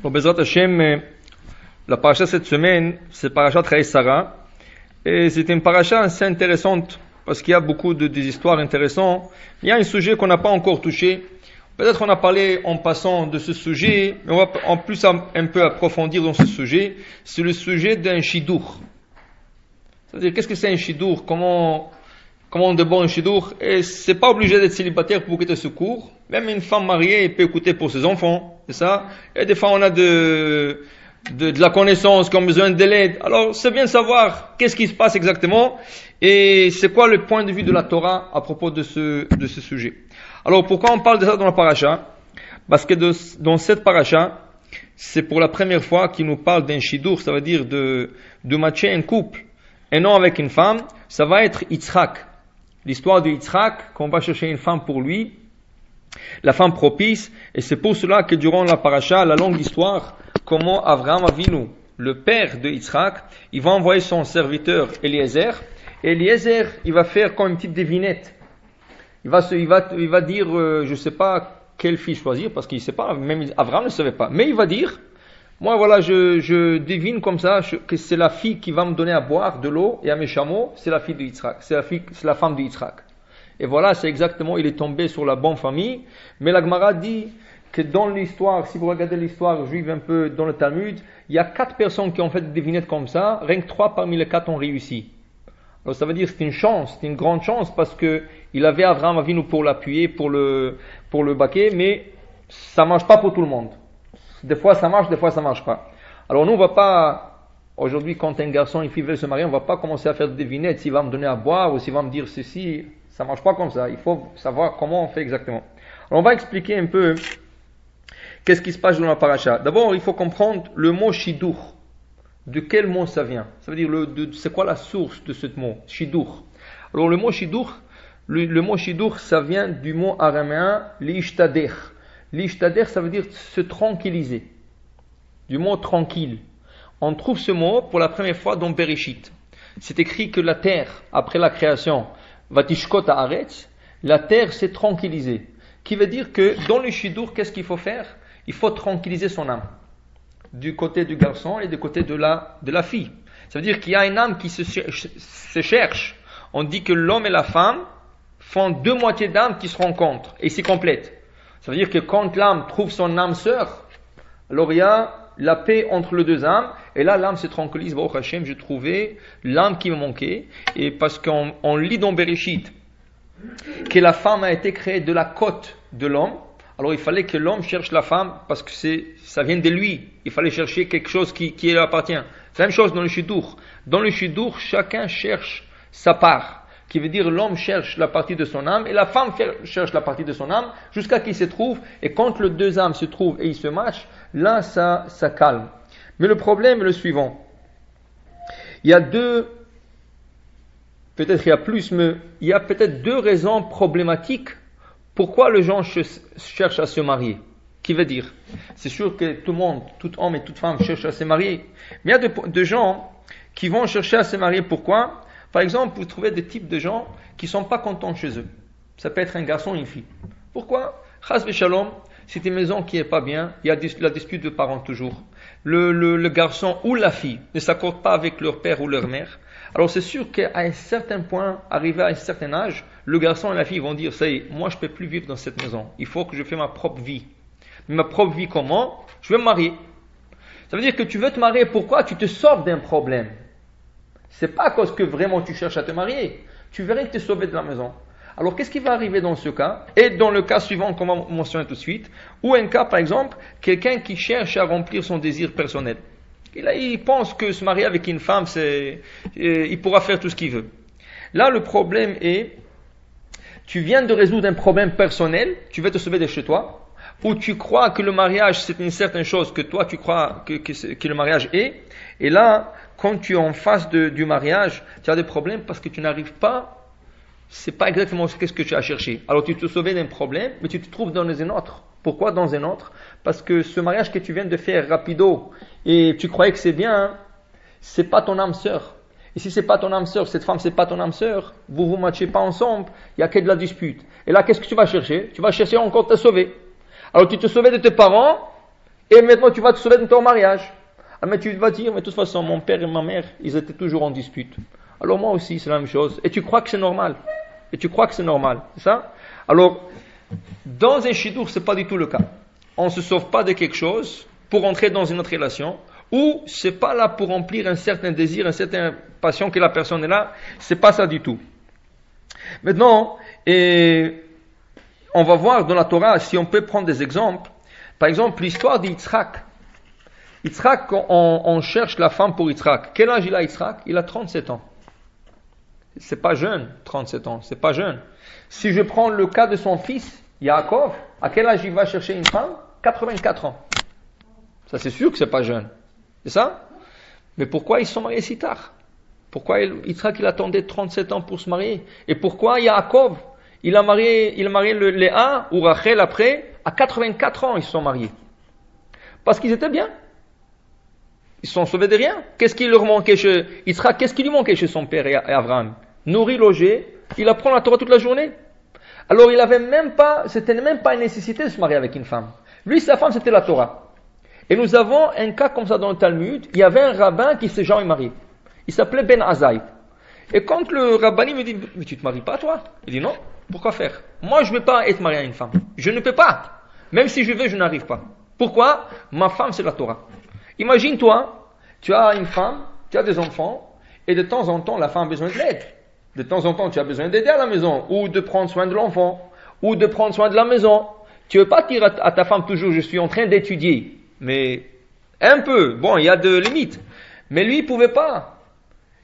Bon, Bezrat Hashem, la paracha cette semaine, c'est paracha Chayei Sarah. Et c'est une paracha assez intéressante parce qu'il y a beaucoup des histoires intéressantes. Il y a un sujet qu'on n'a pas encore touché. Peut-être on a parlé en passant de ce sujet, mais on va en plus un peu approfondir dans ce sujet. C'est le sujet d'un shidour. C'est-à-dire, qu'est-ce que c'est un shidour? Comment on déborde un shidour? Et c'est pas obligé d'être célibataire pour écouter ce cours. Même une femme mariée peut écouter pour ses enfants. C'est ça? Et des fois on a de la connaissance, qui ont besoin de l'aide. Alors, c'est bien de savoir qu'est-ce qui se passe exactement et c'est quoi le point de vue de la Torah à propos de ce sujet. Alors, pourquoi on parle de ça dans la paracha? Parce que dans cette paracha, c'est pour la première fois qu'il nous parle d'un shidour, ça veut dire de matcher un couple, et non avec une femme. Ça va être Yitzhak. L'histoire de Yitzhak, qu'on va chercher une femme pour lui, la femme propice, et c'est pour cela que durant la paracha, la longue histoire, comment Avraham Avinu, le père de Yitzhak, il va envoyer son serviteur Eliezer, et Eliezer, il va faire comme une petite devinette. Il va dire, je sais pas quelle fille choisir, parce qu'il sait pas, même Avraham ne savait pas, mais il va dire, moi voilà, je devine comme ça, que c'est la fille qui va me donner à boire de l'eau et à mes chameaux, c'est la fille de Yitzhak, c'est la femme de Yitzhak. Et voilà, c'est exactement, il est tombé sur la bonne famille, mais la Gemara dit que dans l'histoire, si vous regardez l'histoire juive un peu dans le Talmud, il y a 4 personnes qui ont fait des devinettes comme ça, rien que 3 parmi les 4 ont réussi. Alors ça veut dire que c'est une chance, c'est une grande chance parce que il avait Avraham Avinu pour l'appuyer, pour le baquer, mais ça marche pas pour tout le monde. Des fois ça marche, des fois ça marche pas. Alors nous on va pas, aujourd'hui quand un garçon et une fille veulent se marier, on va pas commencer à faire des devinettes, s'il va me donner à boire ou s'il va me dire ceci, ça marche pas comme ça. Il faut savoir comment on fait exactement. Alors on va expliquer un peu qu'est-ce qui se passe dans la paracha. D'abord, il faut comprendre le mot shidour. De quel mot ça vient? Ça veut dire, c'est quoi la source de ce mot? Shidour. Alors, le mot shidour, le mot shidour, ça vient du mot araméen, l'ishtader. L'ishtader, ça veut dire se tranquilliser. Du mot tranquille. On trouve ce mot pour la première fois dans Bereshit. C'est écrit que la terre, après la création, vatishkot haaretz, la terre s'est tranquillisée. Qui veut dire que dans le shidour, qu'est-ce qu'il faut faire? Il faut tranquilliser son âme, du côté du garçon et du côté de la fille. Ça veut dire qu'il y a une âme qui se cherche. On dit que l'homme et la femme font 2 moitiés d'âme qui se rencontrent et s'y complètent. Ça veut dire que quand l'âme trouve son âme sœur, alors il y a la paix entre les 2 âmes, et là l'âme se tranquillise. Baruch Hashem, j'ai trouvé l'âme qui me manquait, et parce qu'on lit dans Bereshit que la femme a été créée de la côte de l'homme. Alors il fallait que l'homme cherche la femme parce que ça vient de lui. Il fallait chercher quelque chose qui lui appartient. C'est la même chose dans le shidour. Dans le shidour, chacun cherche sa part. Qui veut dire l'homme cherche la partie de son âme et la femme cherche la partie de son âme jusqu'à qu'il se trouve. Et quand les 2 âmes se trouvent et ils se matchent, là ça calme. Mais le problème est le suivant. Il y a peut-être il y a plus, mais il y a peut-être 2 raisons problématiques pourquoi les gens cherchent à se marier. Qui veut dire, c'est sûr que tout le monde, tout homme et toute femme cherchent à se marier. Mais il y a de gens qui vont chercher à se marier. Pourquoi? Par exemple, vous trouvez des types de gens qui ne sont pas contents chez eux. Ça peut être un garçon et une fille. Pourquoi? Chas v'shalom, c'est une maison qui n'est pas bien. Il y a la dispute de parents toujours. Le garçon ou la fille ne s'accordent pas avec leur père ou leur mère. Alors c'est sûr qu'à un certain point, arrivé à un certain âge, le garçon et la fille vont dire, ça y est, moi je ne peux plus vivre dans cette maison. Il faut que je fasse ma propre vie. Mais ma propre vie comment? Je vais me marier. Ça veut dire que tu veux te marier, pourquoi? Tu te sauves d'un problème. C'est pas à cause que vraiment tu cherches à te marier. Tu verrais que tu es sauvé de la maison. Alors qu'est-ce qui va arriver dans ce cas? Et dans le cas suivant qu'on va mentionner tout de suite, ou un cas par exemple, quelqu'un qui cherche à remplir son désir personnel. Et là, il pense que se marier avec une femme, il pourra faire tout ce qu'il veut. Là, le problème est, tu viens de résoudre un problème personnel, tu veux te sauver de chez toi, ou tu crois que le mariage, c'est une certaine chose que toi, tu crois que le mariage est, et là, quand tu es en face du mariage, tu as des problèmes parce que tu n'arrives pas, c'est pas exactement ce que tu as cherché. Alors, tu te sauves d'un problème, mais tu te trouves dans un autre. Pourquoi dans un autre? Parce que ce mariage que tu viens de faire rapido, et tu croyais que c'est bien, c'est pas ton âme sœur. Et si c'est pas ton âme sœur, cette femme c'est pas ton âme sœur, vous matchez pas ensemble, il y a que de la dispute. Et là, qu'est-ce que tu vas chercher? Tu vas chercher encore te sauver. Alors tu te sauvais de tes parents, Et maintenant, tu vas te sauver de ton mariage. Ah, mais tu vas dire, mais de toute façon, mon père et ma mère, ils étaient toujours en dispute. Alors moi aussi, c'est la même chose. Et tu crois que c'est normal. C'est ça? Alors, dans un shidur, c'est pas du tout le cas. On ne se sauve pas de quelque chose pour entrer dans une autre relation, ou c'est pas là pour remplir un certain désir, une certaine passion que la personne est là. C'est pas ça du tout. Maintenant, on va voir dans la Torah si on peut prendre des exemples. Par exemple, l'histoire d'Yitzhak. Yitzhak, on cherche la femme pour Yitzhak. Quel âge il a Yitzhak? Il a 37 ans. C'est pas jeune, 37 ans, c'est pas jeune. Si je prends le cas de son fils, Yaakov, à quel âge il va chercher une femme? 84 ans. Ça, c'est sûr que c'est pas jeune. C'est ça? Mais pourquoi ils se sont mariés si tard? Pourquoi Yitzhak, il attendait 37 ans pour se marier? Et pourquoi Yaakov, il a marié Léa ou Rachel après, à 84 ans, ils se sont mariés? Parce qu'ils étaient bien. Ils se sont sauvés de rien. Qu'est-ce qui leur manquait chez Yitzhak? Qu'est-ce qui lui manquait chez son père et Abraham? Nourri, logé, il apprend la Torah toute la journée. Alors c'était même pas une nécessité de se marier avec une femme. Lui, sa femme, c'était la Torah. Et nous avons un cas comme ça dans le Talmud. Il y avait un rabbin qui s'est jamais marié. Il s'appelait Ben Azaï. Et quand le rabbin me dit, mais tu te maries pas toi? Il dit non, pourquoi faire? Moi, je ne veux pas être marié à une femme. Je ne peux pas. Même si je veux, je n'arrive pas. Pourquoi? Ma femme, c'est la Torah. Imagine-toi, tu as une femme, tu as des enfants, et de temps en temps, la femme a besoin de l'aide. De temps en temps, tu as besoin d'aider à la maison, ou de prendre soin de l'enfant, ou de prendre soin de la maison. Tu ne veux pas dire à ta femme toujours, je suis en train d'étudier. Mais un peu, bon, il y a de limites. Mais lui, il ne pouvait pas.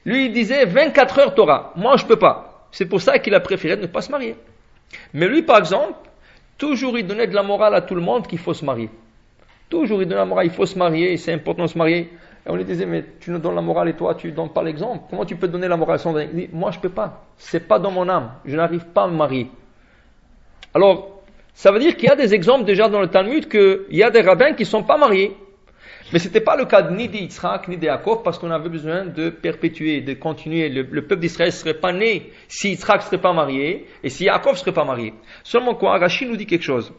Lui, il disait 24 heures Torah. Moi, je ne peux pas. C'est pour ça qu'il a préféré ne pas se marier. Mais lui, par exemple, toujours il donnait de la morale à tout le monde qu'il faut se marier. Toujours il donnait la morale, il faut se marier, c'est important de se marier. Et on lui disait, mais tu nous donnes la morale et toi, tu ne donnes pas l'exemple. Comment tu peux donner la morale sans donner? Il dit, moi, je ne peux pas. C'est pas dans mon âme. Je n'arrive pas à me marier. Alors, ça veut dire qu'il y a des exemples déjà dans le Talmud qu'il y a des rabbins qui ne sont pas mariés. Mais ce n'était pas le cas ni d'Yitzhak ni de Yaakov parce qu'on avait besoin de perpétuer, de continuer. Le peuple d'Israël ne serait pas né si Yitzhak ne serait pas marié et si Yaakov ne serait pas marié. Seulement quoi, Rashi nous dit quelque chose.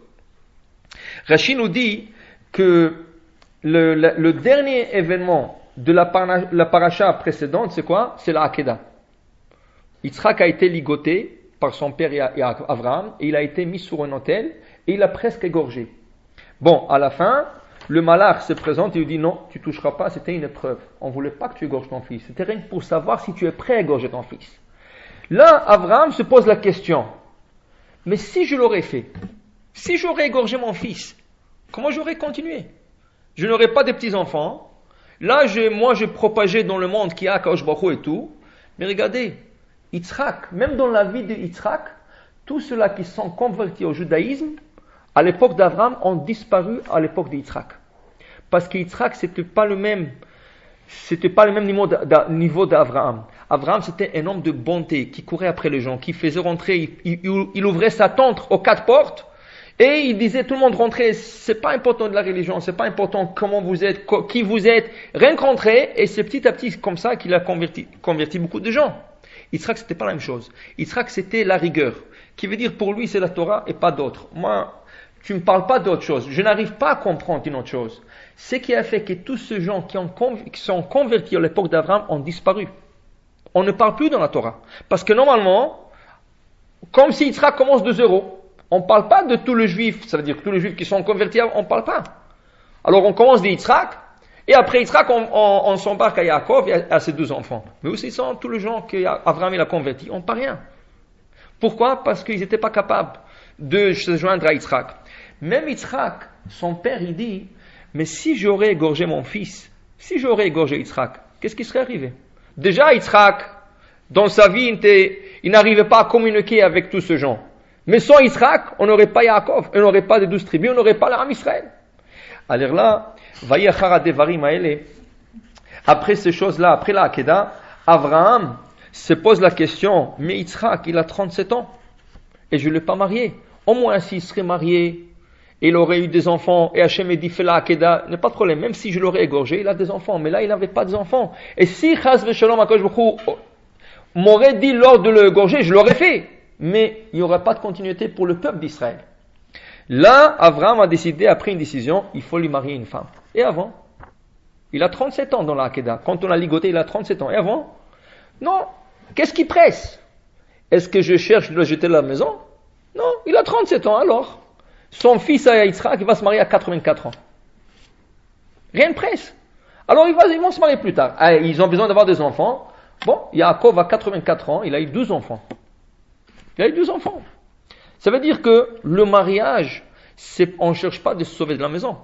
Rashi nous dit que le dernier événement de la paracha précédente, c'est quoi? C'est la Hakeda. Yitzhak a été ligoté par son père et Abraham et il a été mis sur un autel et il a presque égorgé. Bon, à la fin, le malach se présente et lui dit non, tu toucheras pas, c'était une épreuve. On ne voulait pas que tu égorges ton fils. C'était rien que pour savoir si tu es prêt à égorger ton fils. Là, Abraham se pose la question, mais si je l'aurais fait, si j'aurais égorgé mon fils, comment j'aurais continué? Je n'aurais pas de petits-enfants. Là, moi, j'ai propagé dans le monde qu'il y a Kadosh Baruch Hu et tout. Mais regardez, Yitzhak, même dans la vie de Yitzhak, tous ceux-là qui sont convertis au judaïsme, à l'époque d'Abraham, ont disparu à l'époque de Yitzhak. Parce que Yitzhak, c'était pas le même niveau d'Abraham. Abraham, c'était un homme de bonté, qui courait après les gens, qui faisait rentrer, il ouvrait sa tente aux 4 portes, et il disait, tout le monde rentrait, c'est pas important de la religion, c'est pas important comment vous êtes, qui vous êtes, rien que rentrer, et c'est petit à petit comme ça qu'il a converti beaucoup de gens. Yitzhak, c'était pas la même chose. Yitzhak, c'était la rigueur, qui veut dire pour lui, c'est la Torah et pas d'autre. Moi, tu me parles pas d'autre chose, je n'arrive pas à comprendre une autre chose. Ce qui a fait que tous ces gens qui sont convertis à l'époque d'Abraham ont disparu. On ne parle plus dans la Torah. Parce que normalement, comme si Yitzhak commence de zéro, on ne parle pas de tous les juifs, ça veut dire que tous les juifs qui sont convertis, on ne parle pas. Alors on commence de Yitzhak, et après Yitzhak, on s'embarque à Yaakov et à ses 2 enfants. Mais aussi sont tous les gens qu'Abraham il a convertis, on ne parle rien. Pourquoi? Parce qu'ils n'étaient pas capables de se joindre à Yitzhak. Même Yitzhak, son père, il dit, mais si j'aurais égorgé mon fils, si j'aurais égorgé Yitzhak, qu'est-ce qui serait arrivé? Déjà, Yitzhak, dans sa vie, il n'arrivait pas à communiquer avec tous ces gens. Mais sans Yitzhak, on n'aurait pas Yaakov, on n'aurait pas de 12 tribus, on n'aurait pas l'Am Israël. Alors là, après ces choses-là, après la Hakeda, Abraham se pose la question, mais Yitzhak, il a 37 ans, et je ne l'ai pas marié. Au moins, s'il serait marié, il aurait eu des enfants, et Hachem dit, fais la Hakeda, il n'y a pas de problème, même si je l'aurais égorgé, il a des enfants, mais là, il n'avait pas d'enfants. Et si Chas v'Shalom HaKadosh Baruch Hu m'aurait dit lors de l'égorger, je l'aurais fait. Mais il n'y aurait pas de continuité pour le peuple d'Israël. Là, Abraham a décidé, après une décision, il faut lui marier une femme. Et avant, il a 37 ans dans la Hakeda. Quand on l'a ligoté, il a 37 ans. Et avant, non. Qu'est-ce qui presse? Est-ce que je cherche de le jeter de la maison? Non, il a 37 ans alors. Son fils Yitzhak, il va se marier à 84 ans. Rien ne presse. Alors ils vont se marier plus tard. Ah, ils ont besoin d'avoir des enfants. Bon, Yaakov a 84 ans, il a eu 12 enfants. Il a eu 12 enfants. Ça veut dire que le mariage, on ne cherche pas de se sauver de la maison.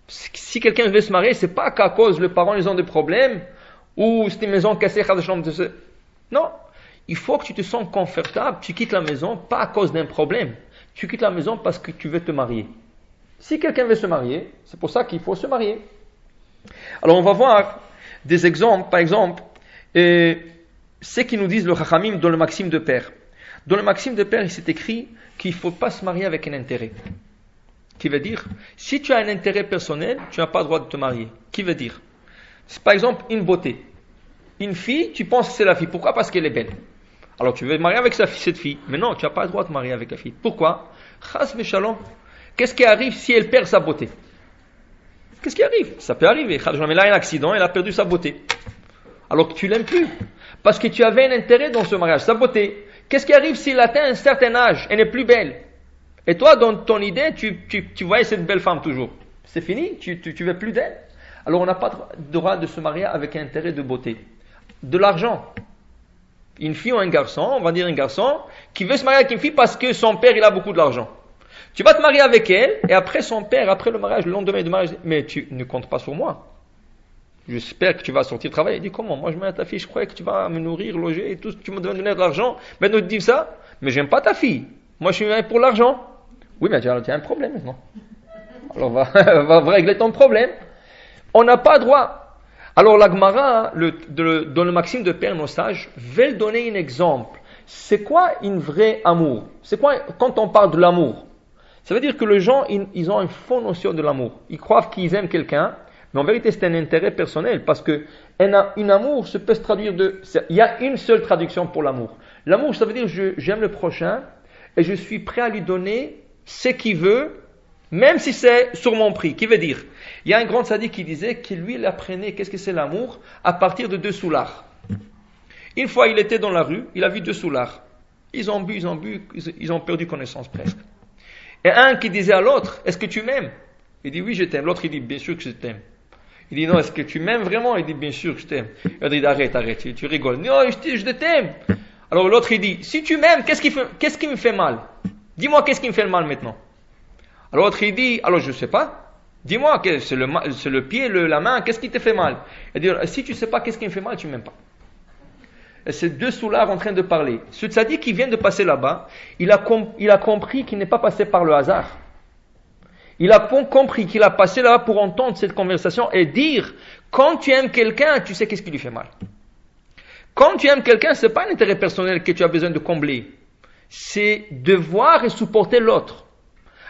Si quelqu'un veut se marier, c'est pas qu'à cause les parents ils ont des problèmes ou c'est une maison cassée, non. Il faut que tu te sens confortable, tu quittes la maison pas à cause d'un problème. Tu quittes la maison parce que tu veux te marier. Si quelqu'un veut se marier, c'est pour ça qu'il faut se marier. Alors on va voir des exemples, par exemple, ce qu'ils nous disent le Chachamim dans le Maxime de Père. Dans le Maxime de Père, il s'est écrit qu'il ne faut pas se marier avec un intérêt. Qui veut dire, si tu as un intérêt personnel, tu n'as pas le droit de te marier. Qui veut dire, c'est par exemple une beauté. Une fille, tu penses que c'est la fille. Pourquoi? Parce qu'elle est belle. Alors tu veux te marier avec cette fille. Mais non, tu n'as pas le droit de te marier avec la fille. Pourquoi? Chas v'shalom. Qu'est-ce qui arrive si elle perd sa beauté? Qu'est-ce qui arrive? Ça peut arriver. Mais là, il y a un accident, elle a perdu sa beauté. Alors que tu l'aimes plus. Parce que tu avais un intérêt dans ce mariage, sa beauté. Qu'est-ce qui arrive s'il atteint un certain âge? Elle n'est plus belle. Et toi, dans ton idée, tu voyais cette belle femme toujours. C'est fini, tu veux plus d'elle. Alors on n'a pas le droit de se marier avec un intérêt de beauté. De l'argent. Une fille ou un garçon, on va dire un garçon, qui veut se marier avec une fille parce que son père, il a beaucoup d'argent. Tu vas te marier avec elle, et après son père, après le mariage, le lendemain du mariage, mais tu ne comptes pas sur moi. J'espère que tu vas sortir travailler. Il dit, comment? Moi, je mets à ta fille, je croyais que tu vas me nourrir, loger et tout, tu me donner de l'argent. Maintenant, tu dis ça, mais j'aime pas ta fille. Moi, je suis venu pour l'argent. Oui, mais tu as un problème maintenant. Alors, va régler ton problème. On n'a pas droit. Alors, la Gemara, dans le Maxime de Père, nos sages, veulent donner un exemple. C'est quoi un vrai amour? C'est quoi, quand on parle de l'amour? Ça veut dire que les gens, ils ont une fausse notion de l'amour. Ils croient qu'ils aiment quelqu'un, mais en vérité, c'est un intérêt personnel, parce que un amour, ça peut se traduire il y a une seule traduction pour l'amour. L'amour, ça veut dire, j'aime le prochain, et je suis prêt à lui donner ce qu'il veut, même si c'est sur mon prix. Qui veut dire, il y a un grand sadique qui disait que lui, il apprenait qu'est-ce que c'est l'amour à partir de 2 soulards. Une fois, il était dans la rue, il a vu 2 soulards. Ils ont bu, ils ont perdu connaissance presque. Et un qui disait à l'autre, est-ce que tu m'aimes? Il dit, oui, je t'aime. L'autre, il dit, bien sûr que je t'aime. Il dit, non, est-ce que tu m'aimes vraiment? Il dit, bien sûr que je t'aime. Il dit, arrête, tu rigoles. Non, je t'aime. Alors l'autre, il dit, si tu m'aimes, qu'est-ce qui me fait mal? Dis-moi, qu'est-ce qui me fait mal maintenant? Alors l'autre, il dit, alors je ne sais pas. Dis-moi, c'est le pied, la main, qu'est-ce qui te fait mal? Il dit, si tu ne sais pas qu'est-ce qui me fait mal, tu ne m'aimes pas. Et c'est 2 soulards en train de parler. Ce tzaddik qui vient de passer là-bas, il a compris qu'il n'est pas passé par le hasard. Il a compris qu'il a passé là pour entendre cette conversation et dire, quand tu aimes quelqu'un, tu sais qu'est-ce qui lui fait mal. Quand tu aimes quelqu'un, ce n'est pas un intérêt personnel que tu as besoin de combler. C'est de voir et supporter l'autre.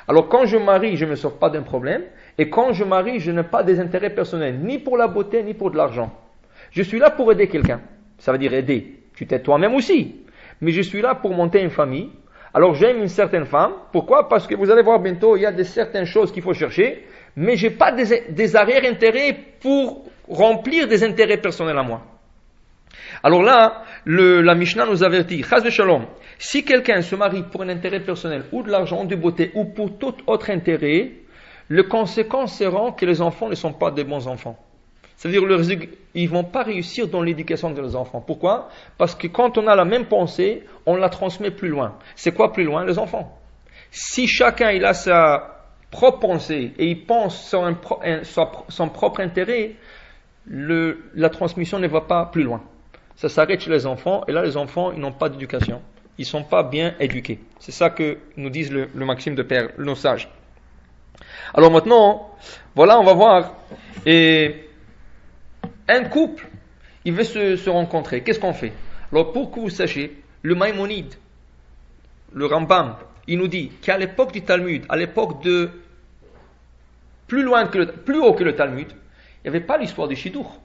Alors quand je marie, je ne me sors pas d'un problème. Et quand je marie, je n'ai pas des intérêts personnels, ni pour la beauté, ni pour de l'argent. Je suis là pour aider quelqu'un. Ça veut dire aider. Tu t'aides toi-même aussi. Mais je suis là pour monter une famille. Alors j'aime une certaine femme. Pourquoi? Parce que vous allez voir bientôt, il y a certaines choses qu'il faut chercher. Mais je n'ai pas des arrière-intérêts pour remplir des intérêts personnels à moi. Alors là, la Mishnah nous avertit, Chas v'shalom, si quelqu'un se marie pour un intérêt personnel, ou de l'argent, ou de beauté, ou pour tout autre intérêt, les conséquences seront que les enfants ne sont pas des bons enfants. C'est-à-dire ils ne vont pas réussir dans l'éducation de leurs enfants. Pourquoi? Parce que quand on a la même pensée, on la transmet plus loin. C'est quoi plus loin? Les enfants. Si chacun il a sa propre pensée et il pense son propre intérêt, la transmission ne va pas plus loin. Ça s'arrête chez les enfants, et là les enfants ils n'ont pas d'éducation. Ils ne sont pas bien éduqués. C'est ça que nous disent le Maxime de Père, nos sages. Alors maintenant, voilà, on va voir. Et un couple, il veut se rencontrer. Qu'est-ce qu'on fait? Alors pour que vous sachiez, le Maïmonide, le Rambam, il nous dit qu'à l'époque du Talmud, à l'époque de plus haut que le Talmud, il n'y avait pas l'histoire du Shidour.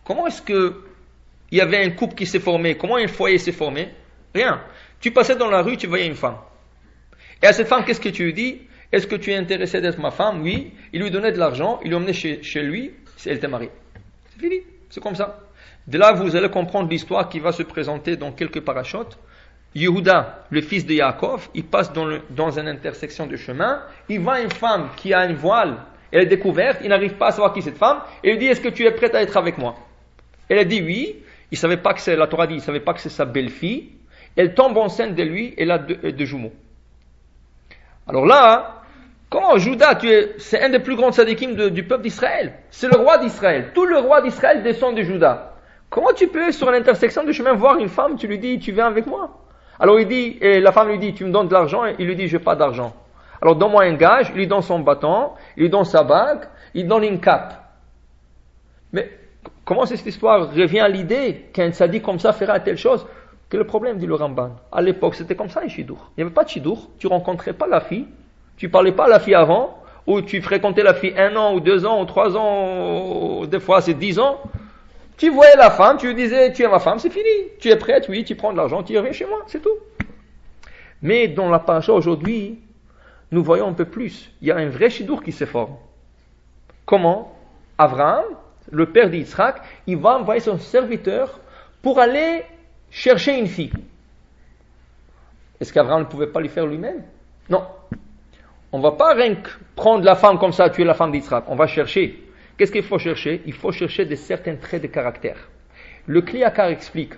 Comment est-ce que il y avait un couple qui s'est formé? Comment un foyer s'est formé? Rien. Tu passais dans la rue, tu voyais une femme. Et à cette femme, qu'est-ce que tu lui dis? Est-ce que tu es intéressé d'être ma femme? Oui. Il lui donnait de l'argent, il l'emmenait chez lui, elle était mariée. C'est fini, c'est comme ça. De là, vous allez comprendre l'histoire qui va se présenter dans quelques parachutes. Yehuda, le fils de Yaakov, il passe dans une intersection de chemin, il voit une femme qui a une voile, elle est découverte, il n'arrive pas à savoir qui est cette femme, et il dit, est-ce que tu es prête à être avec moi? Elle a dit oui, il savait pas que c'est, la Torah dit, il savait pas que c'est sa belle-fille, elle tombe enceinte de lui, elle a deux jumeaux. Alors là, comment Juda, c'est un des plus grands tzadikim du peuple d'Israël, c'est le roi d'Israël, tout le roi d'Israël descend de Juda. Comment tu peux, sur l'intersection de chemin, voir une femme, tu lui dis, tu viens avec moi? Alors il dit, et la femme lui dit, tu me donnes de l'argent, et il lui dit, je n'ai pas d'argent. Alors donne-moi un gage, il lui donne son bâton, il lui donne sa bague, il donne une cape. Mais comment cette histoire revient à l'idée qu'un tzaddik comme ça fera telle chose? Quel est le problème, dit le Ramban? À l'époque, c'était comme ça, un shidour. Il n'y avait pas de shidour, tu rencontrais pas la fille, tu parlais pas à la fille avant, ou tu fréquentais la fille 1 an, ou 2 ans, ou 3 ans, ou des fois c'est 10 ans. Tu voyais la femme, tu lui disais, tu es ma femme, c'est fini. Tu es prête, oui, tu prends de l'argent, tu reviens chez moi, c'est tout. Mais dans la paracha aujourd'hui, nous voyons un peu plus. Il y a un vrai shidour qui se forme. Comment? Abraham, le père d'Yitzhak, il va envoyer son serviteur pour aller chercher une fille. Est-ce qu'Abraham ne pouvait pas le faire lui-même? Non. On ne va pas rien prendre la femme comme ça, tuer la femme d'Yitzhak. On va chercher. Qu'est-ce qu'il faut chercher? Il faut chercher certains traits de caractère. Le Kli Yakar explique.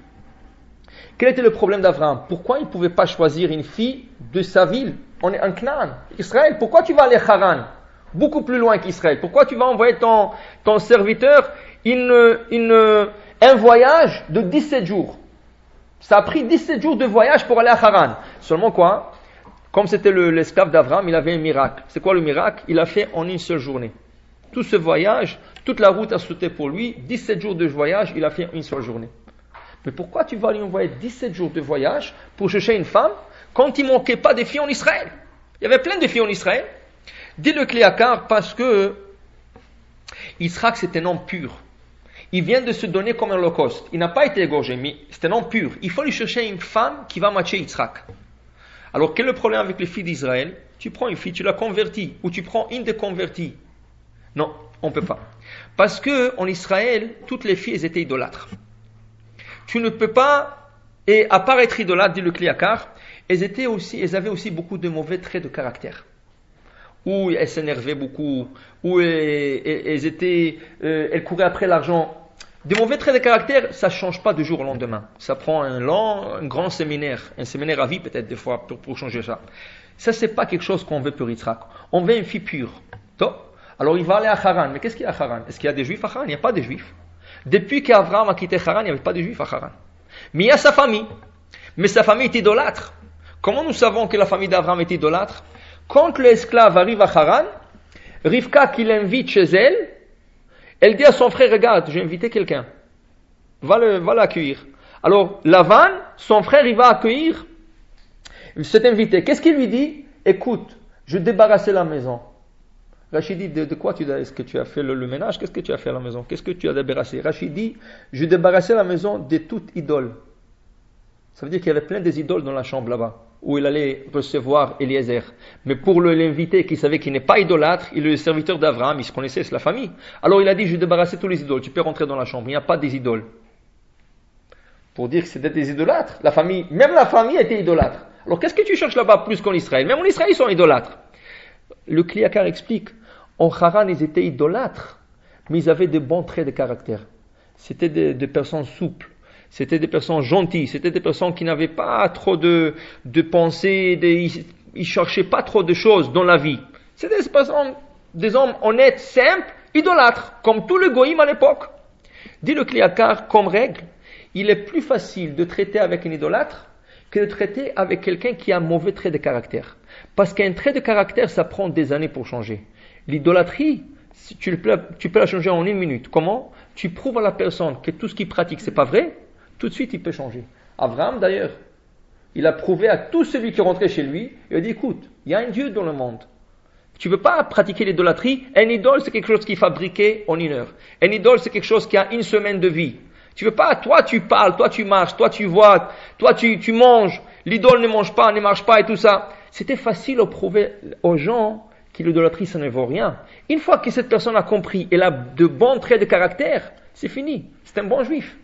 Quel était le problème d'Abraham? Pourquoi il ne pouvait pas choisir une fille de sa ville? On est en Canaan, Israël. Pourquoi tu vas aller à Haran? Beaucoup plus loin qu'Israël. Pourquoi tu vas envoyer ton serviteur un voyage de 17 jours? Ça a pris 17 jours de voyage pour aller à Haran. Seulement quoi? Comme c'était l'esclave d'Abraham, il avait un miracle. C'est quoi le miracle? Il a fait en une seule journée. Tout ce voyage, toute la route a sauté pour lui, 17 jours de voyage, il a fait une seule journée. Mais pourquoi tu vas lui envoyer 17 jours de voyage pour chercher une femme quand il ne manquait pas de filles en Israël? Il y avait plein de filles en Israël. Dit le Kli Yakar parce que Yitzhak c'est un homme pur. Il vient de se donner comme un holocauste. Il n'a pas été égorgé, mais c'est un homme pur. Il faut lui chercher une femme qui va matcher Yitzhak. Alors quel est le problème avec les filles d'Israël? Tu prends une fille, tu la convertis, ou tu prends une déconvertie. Non, on ne peut pas. Parce que en Israël, toutes les filles elles étaient idolâtres. Tu ne peux pas, et à part être idolâtre, dit le Kli Yakar, elles avaient aussi beaucoup de mauvais traits de caractère. Ou elles s'énervaient beaucoup, ou elles couraient après l'argent. Des mauvais traits de caractère, ça ne change pas du jour au lendemain. Ça prend un grand séminaire, un séminaire à vie peut-être des fois pour changer ça. Ça, c'est pas quelque chose qu'on veut pour Yitzhak. On veut une fille pure. Top. Alors il va aller à Haran. Mais qu'est-ce qu'il y a à Haran? Est-ce qu'il y a des juifs à Haran? Il n'y a pas de juifs. Depuis qu'Abraham a quitté Haran, il n'y avait pas de juifs à Haran. Mais il y a sa famille. Mais sa famille est idolâtre. Comment nous savons que la famille d'Abraham est idolâtre? Quand l'esclave arrive à Haran, Rivka qui l'invite chez elle, elle dit à son frère, regarde, j'ai invité quelqu'un. Va l'accueillir. Alors Lavan, son frère, il va accueillir cet invité. Qu'est-ce qu'il lui dit? Écoute, je débarrassais la maison. Rachid dit, de quoi est-ce que tu as fait le ménage? Qu'est-ce que tu as fait à la maison? Qu'est-ce que tu as débarrassé? Rachid dit, je débarrassais la maison de toute idole. Ça veut dire qu'il y avait plein des idoles dans la chambre là-bas, où il allait recevoir Eliezer. Mais pour l'invité qui savait qu'il n'est pas idolâtre, il est le serviteur d'Abraham, il se connaissait, c'est la famille. Alors il a dit, je débarrassais tous les idoles, tu peux rentrer dans la chambre, il n'y a pas des idoles. Pour dire que c'était des idolâtres, même la famille était idolâtre. Alors qu'est-ce que tu cherches là-bas plus qu'en Israël? Même en Israël, ils sont idolâtres. Le Kli Yakar explique, en Haran, ils étaient idolâtres, mais ils avaient de bons traits de caractère. C'était des personnes souples, c'était des personnes gentilles, c'était des personnes qui n'avaient pas trop de pensées, ils ne cherchaient pas trop de choses dans la vie. C'était des personnes, des hommes honnêtes, simples, idolâtres, comme tout le goïm à l'époque. Dit le Kli Yakar, comme règle, il est plus facile de traiter avec un idolâtre que de traiter avec quelqu'un qui a un mauvais trait de caractère. Parce qu'un trait de caractère, ça prend des années pour changer. L'idolâtrie, tu peux la changer en 1 minute. Comment? Tu prouves à la personne que tout ce qu'il pratique, c'est pas vrai, tout de suite il peut changer. Abraham d'ailleurs, il a prouvé à tout celui qui rentrait chez lui, il a dit, écoute, il y a un Dieu dans le monde. Tu ne peux pas pratiquer l'idolâtrie. Un idole, c'est quelque chose qui est fabriqué en 1 heure. Un idole, c'est quelque chose qui a 1 semaine de vie. Tu veux pas, toi tu parles, toi tu marches, toi tu vois, toi tu manges. L'idole ne mange pas, ne marche pas et tout ça. c'était facile de prouver aux gens que l'idolâtrie, ça ne vaut rien. Une fois que cette personne a compris, elle a de bons traits de caractère, c'est fini. C'est un bon juif.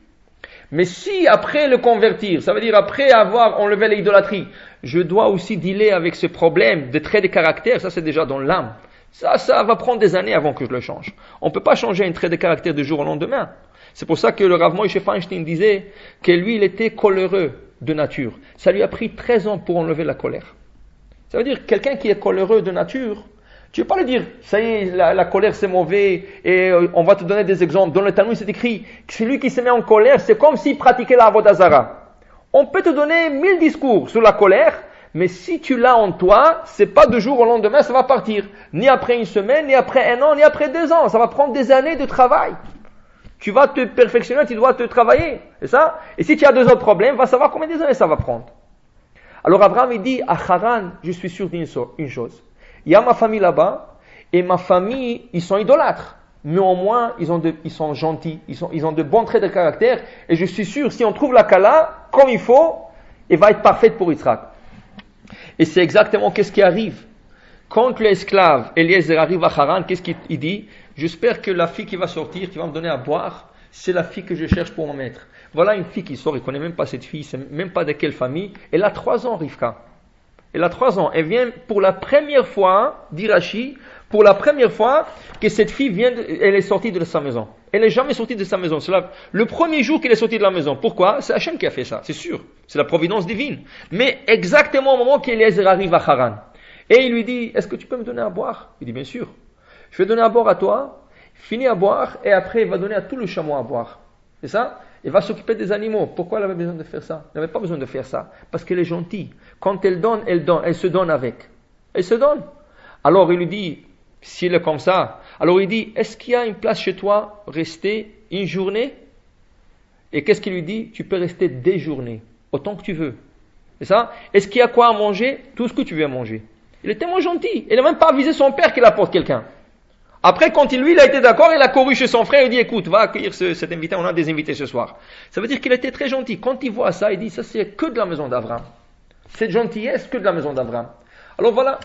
Mais si après le convertir, ça veut dire après avoir enlevé l'idolâtrie, je dois aussi dealer avec ce problème de traits de caractère, ça c'est déjà dans l'âme. Ça va prendre des années avant que je le change. On ne peut pas changer un trait de caractère du jour au lendemain. C'est pour ça que le Rav Moshe Feinstein disait que lui, il était coléreux de nature. Ça lui a pris 13 ans pour enlever la colère. Ça veut dire que quelqu'un qui est coléreux de nature, tu ne veux pas lui dire, ça y est, la colère c'est mauvais, et on va te donner des exemples. Dans le Talmud, c'est écrit que celui qui se met en colère, c'est comme s'il pratiquait la Avodah Zara. On peut te donner 1000 discours sur la colère, mais si tu l'as en toi, c'est pas de jour au lendemain, ça va partir. Ni après une semaine, ni après un an, ni après 2 ans. Ça va prendre des années de travail. Tu vas te perfectionner, tu dois te travailler. C'est ça? Et si tu as 2 autres problèmes, va savoir combien d'années ça va prendre. Alors Abraham, il dit, à Haran, je suis sûr d'une chose. Il y a ma famille là-bas, et ma famille, ils sont idolâtres. Mais au moins, ils sont gentils, ils ont de bons traits de caractère, et je suis sûr, si on trouve la Kala, comme il faut, elle va être parfaite pour Yitzhak. Et c'est exactement qu'est-ce qui arrive. Quand l'esclave Eliezer arrive à Haran, qu'est-ce qu'il dit? J'espère que la fille qui va sortir, qui va me donner à boire, c'est la fille que je cherche pour mon maître. Voilà une fille qui sort, il ne connaît même pas cette fille, c'est même pas de quelle famille. Elle a 3 ans, Rivka. Elle a 3 ans. Elle vient pour la première fois, dit Rashi, pour la première fois que cette fille elle est sortie de sa maison. Elle n'est jamais sortie de sa maison. C'est le premier jour qu'elle est sortie de la maison. Pourquoi? C'est Hachem qui a fait ça, c'est sûr. C'est la providence divine. Mais exactement au moment qu'Eliezer arrive à Haran. Et il lui dit, est-ce que tu peux me donner à boire? Il dit, bien sûr. Je vais donner à boire à toi, finis à boire, et après il va donner à tout le chameau à boire. C'est ça? Il va s'occuper des animaux. Pourquoi elle avait besoin de faire ça? Elle n'avait pas besoin de faire ça. Parce qu'elle est gentille. Quand elle donne, elle se donne avec. Elle se donne. Alors il lui dit, s'il est comme ça, alors il dit, est-ce qu'il y a une place chez toi, rester une journée? Et qu'est-ce qu'il lui dit? Tu peux rester des journées, autant que tu veux. C'est ça? Est-ce qu'il y a quoi à manger? Tout ce que tu veux manger. Il est tellement gentil. Il n'a même pas avisé son père qu'il apporte quelqu'un. Après, quand il a été d'accord, il a couru chez son frère et il dit, écoute, va accueillir cet invité, on a des invités ce soir. Ça veut dire qu'il était très gentil. Quand il voit ça, il dit, ça c'est que de la maison d'Abraham. Cette gentillesse, que de la maison d'Abraham. Alors voilà.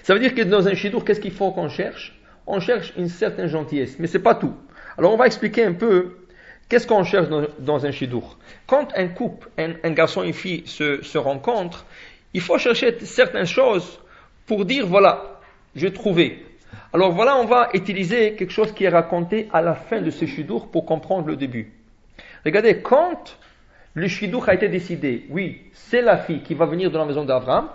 Ça veut dire que dans un chidour, qu'est-ce qu'il faut qu'on cherche? On cherche une certaine gentillesse, mais c'est pas tout. Alors on va expliquer un peu, qu'est-ce qu'on cherche dans un chidour. Quand un couple, un garçon et une fille se rencontrent, il faut chercher certaines choses pour dire, voilà, j'ai trouvé. Alors voilà, on va utiliser quelque chose qui est raconté à la fin de ce chidour pour comprendre le début. Regardez, quand le chidour a été décidé, oui, c'est la fille qui va venir de la maison d'Abraham,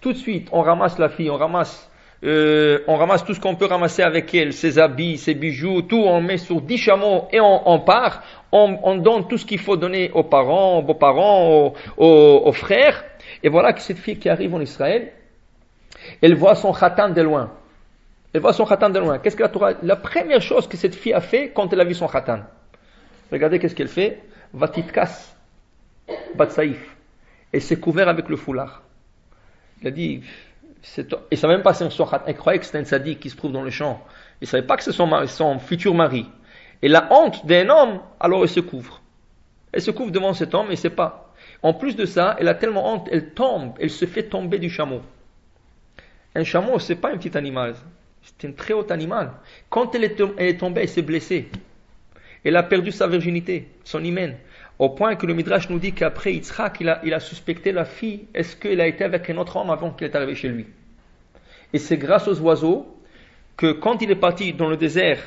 tout de suite, on ramasse la fille, on ramasse tout ce qu'on peut ramasser avec elle, ses habits, ses bijoux, tout, on met sur 10 chameaux et on part, on donne tout ce qu'il faut donner aux parents, aux beaux-parents, aux frères, et voilà que cette fille qui arrive en Israël, elle voit son khatan de loin. Elle voit son khatan de loin. Qu'est-ce que la première chose que cette fille a fait quand elle a vu son khatan? Regardez qu'est-ce qu'elle fait. Vatitkas, batsaïf. Elle s'est couverte avec le foulard. Il a dit, et ça ne savait même pas c'est son khatan. Elle croyait que c'était un sadique qui se trouve dans le champ. Elle ne savait pas que c'est son futur mari. Et la honte d'un homme, alors elle se couvre. Elle se couvre devant cet homme et ne sait pas. En plus de ça, elle a tellement honte, elle se fait tomber du chameau. Un chameau, ce n'est pas un petit animal. C'est un très haut animal. Quand elle est tombée, elle s'est blessée. Elle a perdu sa virginité, son hymen. Au point que le Midrash nous dit qu'après Yitzhak, il a suspecté la fille. Est-ce qu'elle a été avec un autre homme avant qu'il est arrivé chez lui? Et c'est grâce aux oiseaux que quand il est parti dans le désert,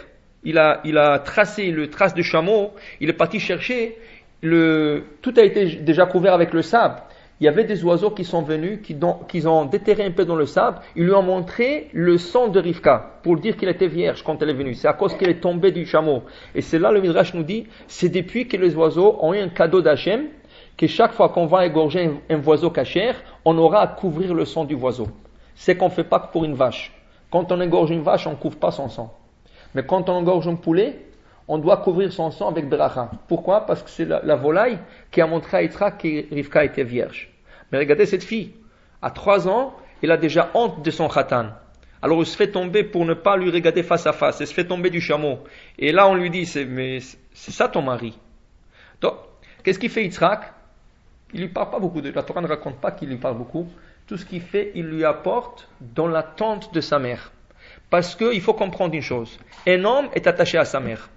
il a tracé le trace de chameau, il est parti chercher, tout a été déjà couvert avec le sable. Il y avait des oiseaux qui sont venus, qui ont déterré un peu dans le sable. Ils lui ont montré le sang de Rivka pour dire qu'il était vierge quand elle est venue. C'est à cause qu'elle est tombée du chameau. Et c'est là le Midrash nous dit, c'est depuis que les oiseaux ont eu un cadeau d'Hachem, que chaque fois qu'on va égorger un oiseau cachère, on aura à couvrir le sang du oiseau. C'est qu'on ne fait pas que pour une vache. Quand on égorge une vache, on ne couvre pas son sang. Mais quand on égorge un poulet, on doit couvrir son sang avec beracha. Pourquoi? Parce que c'est la volaille qui a montré à Yitzhak que Rivka était vierge. Mais regardez cette fille, à 3 ans, elle a déjà honte de son khatan. Alors elle se fait tomber pour ne pas lui regarder face à face, elle se fait tomber du chameau. Et là on lui dit, mais c'est ça ton mari. Donc, qu'est-ce qu'il fait Yitzhak? Il lui parle pas beaucoup, la Torah ne raconte pas qu'il lui parle beaucoup. tout ce qu'il fait, il lui apporte dans l'attente de sa mère. Parce qu'il faut comprendre une chose. Un homme est attaché à sa mère.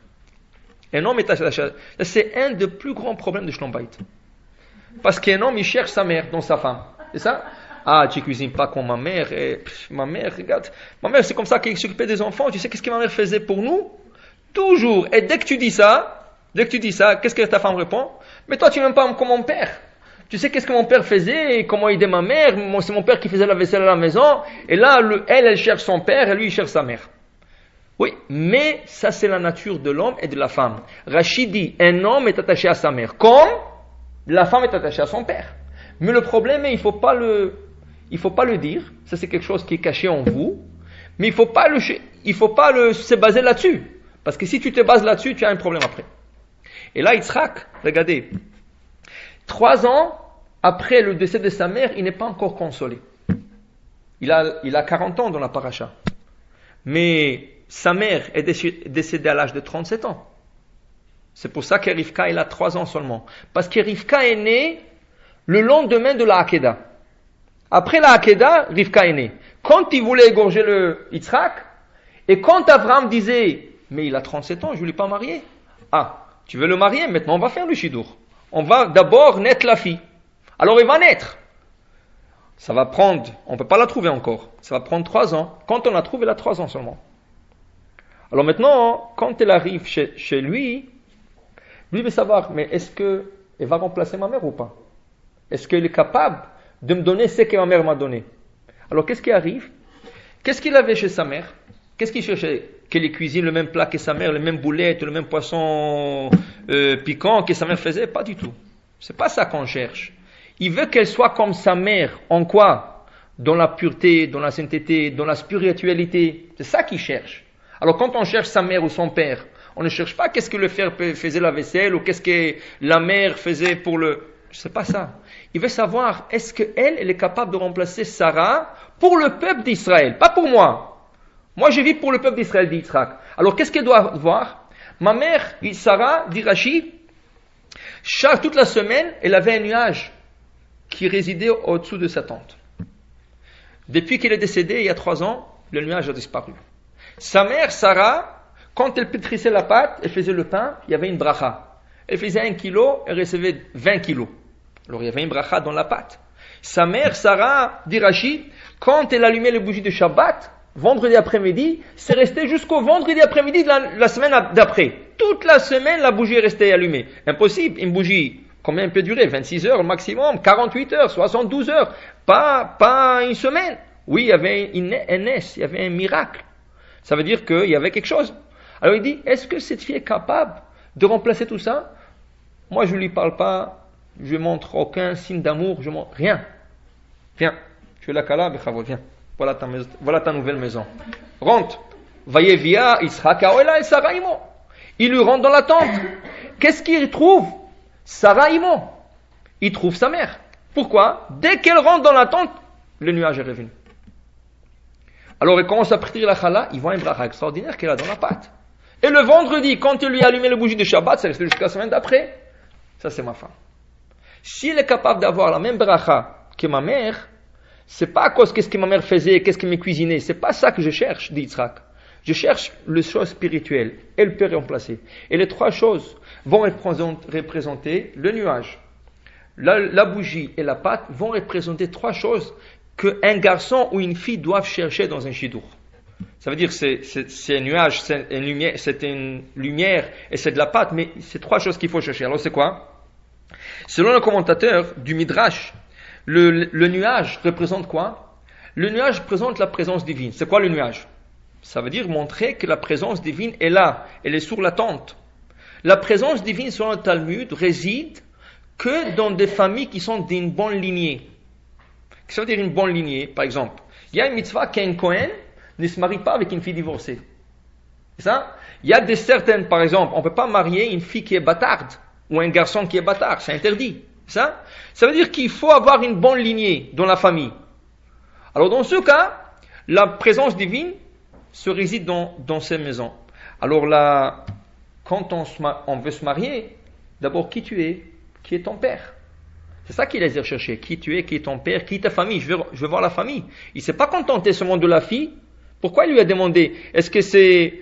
Un homme est attaché à... C'est un des plus grands problèmes de Shlom Bayit. Parce qu'un homme, il cherche sa mère dans sa femme. C'est ça? Ah, tu cuisines pas comme ma mère. Et, ma mère, regarde. Ma mère, c'est comme ça qu'elle s'occupait des enfants. Tu sais qu'est-ce que ma mère faisait pour nous? Toujours. Et dès que tu dis ça, qu'est-ce que ta femme répond? Mais toi, tu n'aimes pas comme mon père. Tu sais qu'est-ce que mon père faisait et comment aider ma mère? C'est mon père qui faisait la vaisselle à la maison. Et là, elle cherche son père et lui, il cherche sa mère. Oui, mais ça, c'est la nature de l'homme et de la femme. Rachid dit, un homme est attaché à sa mère, comme la femme est attachée à son père. Mais le problème est, il faut pas le dire. Ça, c'est quelque chose qui est caché en vous. Mais il faut pas se baser là-dessus. Parce que si tu te bases là-dessus, tu as un problème après. Et là, Yitzhak, regardez, 3 ans après le décès de sa mère, il n'est pas encore consolé. Il a 40 ans dans la paracha. Mais sa mère est décédée à l'âge de 37 ans. C'est pour ça que Rivka, il a 3 ans seulement. Parce que Rivka est née le lendemain de la Hakeda. Après la Hakeda, Rivka est née. Quand il voulait égorger le Yitzhak, et quand Abraham disait, mais il a 37 ans, je ne l'ai pas marié. Ah, tu veux le marier? Maintenant, on va faire le shidur. On va d'abord naître la fille. Alors, il va naître. Ça va prendre, on ne peut pas la trouver encore. Ça va prendre 3 ans. Quand on la trouve, elle a 3 ans seulement. Alors maintenant, quand elle arrive chez lui veut savoir, mais est-ce qu'elle va remplacer ma mère ou pas? Est-ce qu'elle est capable de me donner ce que ma mère m'a donné? Alors, qu'est-ce qui arrive? Qu'est-ce qu'il avait chez sa mère? Qu'est-ce qu'il cherchait? Qu'elle cuisine le même plat que sa mère, les mêmes boulettes, le même poisson piquant que sa mère faisait? Pas du tout. C'est pas ça qu'on cherche. Il veut qu'elle soit comme sa mère. En quoi? Dans la pureté, dans la sainteté, dans la spiritualité. C'est ça qu'il cherche. Alors quand on cherche sa mère ou son père, on ne cherche pas qu'est-ce que le père faisait la vaisselle ou qu'est-ce que la mère faisait pour le... C'est pas ça. Il veut savoir, est-ce qu'elle est capable de remplacer Sarah pour le peuple d'Israël? Pas pour moi. Moi, je vis pour le peuple d'Israël, dit Yitzhak. Alors, qu'est-ce qu'elle doit voir? Ma mère, Sarah, dit Rachid, toute la semaine, elle avait un nuage qui résidait au-dessous de sa tente. Depuis qu'elle est décédée, il y a 3 ans, le nuage a disparu. Sa mère, Sarah, quand elle pétrissait la pâte, elle faisait le pain, il y avait une bracha. Elle faisait 1 kilo, elle recevait 20 kilos. Alors, il y avait une bracha dans la pâte. Sa mère, Sarah, dit Rachid, quand elle allumait les bougies de Shabbat, vendredi après-midi, c'est resté jusqu'au vendredi après-midi de la semaine d'après. Toute la semaine, la bougie est restée allumée. Impossible, une bougie, combien elle peut durer? 26 heures maximum, 48 heures, 72 heures, pas une semaine. Oui, il y avait un NS, il y avait un miracle. Ça veut dire qu'il y avait quelque chose. Alors il dit, est-ce que cette fille est capable de remplacer tout ça? Moi, je ne lui parle pas, je ne montre aucun signe d'amour, je montre rien. Viens, tu es la Kala, viens. Voilà ta nouvelle maison. Rentre. Vayevia, Yitzhak, Aoela et Sarah Imo. Il lui rentre dans la tente. Qu'est-ce qu'il trouve? Sarah Imo. Il trouve sa mère. Pourquoi? Dès qu'elle rentre dans la tente, le nuage est revenu. Alors il commence à prier la chala, il voit un bracha extraordinaire qu'elle a dans la pâte. Et le vendredi, quand il lui a allumé le bougie de Shabbat, c'est resté jusqu'à la semaine d'après. Ça, c'est ma femme. S'il est capable d'avoir la même bracha que ma mère, c'est pas à cause de ce que ma mère faisait, qu'est-ce qu'elle me cuisinait. C'est pas ça que je cherche, dit Yitzhak. Je cherche les choses spirituelles. Elle peut remplacer. Et les 3 choses vont représenter le nuage, la bougie et la pâte vont représenter 3 choses qu'un garçon ou une fille doivent chercher dans un shidur. Ça veut dire que c'est un nuage, c'est une lumière et c'est de la pâte, mais c'est 3 choses qu'il faut chercher. Alors c'est quoi? Selon le commentateur du Midrash, le nuage représente quoi? Le nuage représente la présence divine. C'est quoi le nuage? Ça veut dire montrer que la présence divine est là, elle est sur la tente. La présence divine, selon le Talmud, réside que dans des familles qui sont d'une bonne lignée. Ça veut dire une bonne lignée, par exemple. Il y a une mitzvah qu'un Kohen ne se marie pas avec une fille divorcée. C'est ça? Il y a certaines, par exemple, on ne peut pas marier une fille qui est bâtarde ou un garçon qui est bâtard, c'est interdit. Ça veut dire qu'il faut avoir une bonne lignée dans la famille. Alors dans ce cas, la présence divine se réside dans ces maisons. Alors là, quand on veut se marier, d'abord qui tu es? Qui est ton père? C'est ça qu'il a cherché. Qui tu es, qui est ton père, qui est ta famille. Je veux voir la famille. Il ne s'est pas contenté seulement de la fille. Pourquoi il lui a demandé? Est-ce que c'est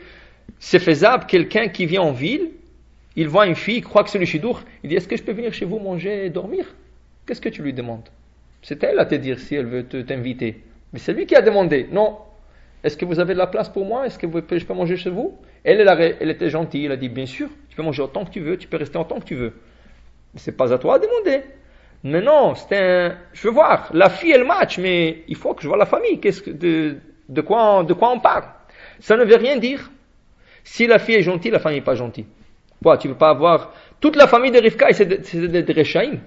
faisable, quelqu'un qui vient en ville, il voit une fille, il croit que c'est le chidour, il dit, est-ce que je peux venir chez vous manger et dormir? Qu'est-ce que tu lui demandes? C'est elle à te dire si elle veut t'inviter. Mais c'est lui qui a demandé. Non. Est-ce que vous avez de la place pour moi? Est-ce que je peux manger chez vous? Elle était gentille, elle a dit, bien sûr, tu peux manger autant que tu veux, tu peux rester autant que tu veux. Mais c'est pas à toi à demander. Mais non, je veux voir. La fille, elle match, mais il faut que je vois la famille. De quoi on parle? Ça ne veut rien dire. Si la fille est gentille, la famille n'est pas gentille. Quoi, tu ne peux pas avoir... Toute la famille de Rivka, c'est des Rechaïm.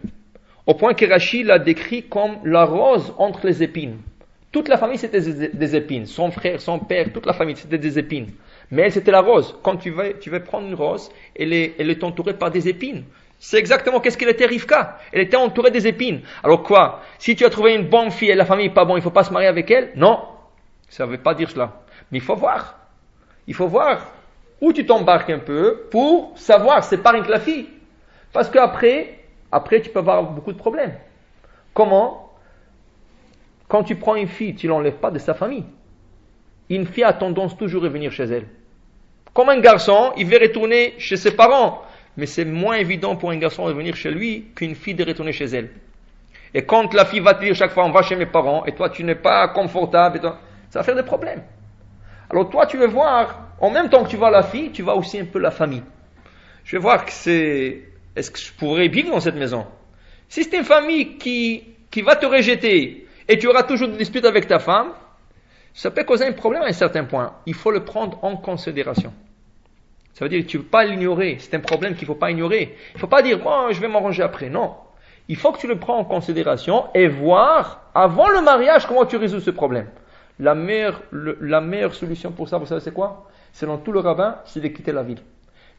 Au point que Rashi l'a décrit comme la rose entre les épines. Toute la famille, c'était des épines. Son frère, son père, toute la famille, c'était des épines. Mais elle, c'était la rose. Quand tu vas prendre une rose, elle est entourée par des épines. C'est exactement qu'est-ce qu'elle était Rivka. Elle était entourée des épines. Alors quoi? Si tu as trouvé une bonne fille et la famille n'est pas bonne, il ne faut pas se marier avec elle? Non. Ça ne veut pas dire cela. Mais il faut voir. Il faut voir où tu t'embarques un peu pour savoir, c'est pas rien que la fille. Parce qu'après, tu peux avoir beaucoup de problèmes. Comment? Quand tu prends une fille, tu ne l'enlèves pas de sa famille. Une fille a tendance toujours à revenir chez elle. Comme un garçon, il veut retourner chez ses parents. Mais c'est moins évident pour un garçon de revenir chez lui qu'une fille de retourner chez elle. Et quand la fille va te dire chaque fois, on va chez mes parents, et toi tu n'es pas confortable, ça va faire des problèmes. Alors toi tu veux voir, en même temps que tu vois la fille, tu vois aussi un peu la famille. Je vais voir est-ce que je pourrais vivre dans cette maison? Si c'est une famille qui va te rejeter, et tu auras toujours des disputes avec ta femme, ça peut causer un problème à un certain point. Il faut le prendre en considération. Ça veut dire que tu ne peux pas l'ignorer. C'est un problème qu'il ne faut pas ignorer. Il ne faut pas dire, je vais m'arranger après. Non. Il faut que tu le prends en considération et voir, avant le mariage, comment tu résous ce problème. La meilleure solution pour ça, vous savez c'est quoi? Selon tout le rabbin, c'est de quitter la ville.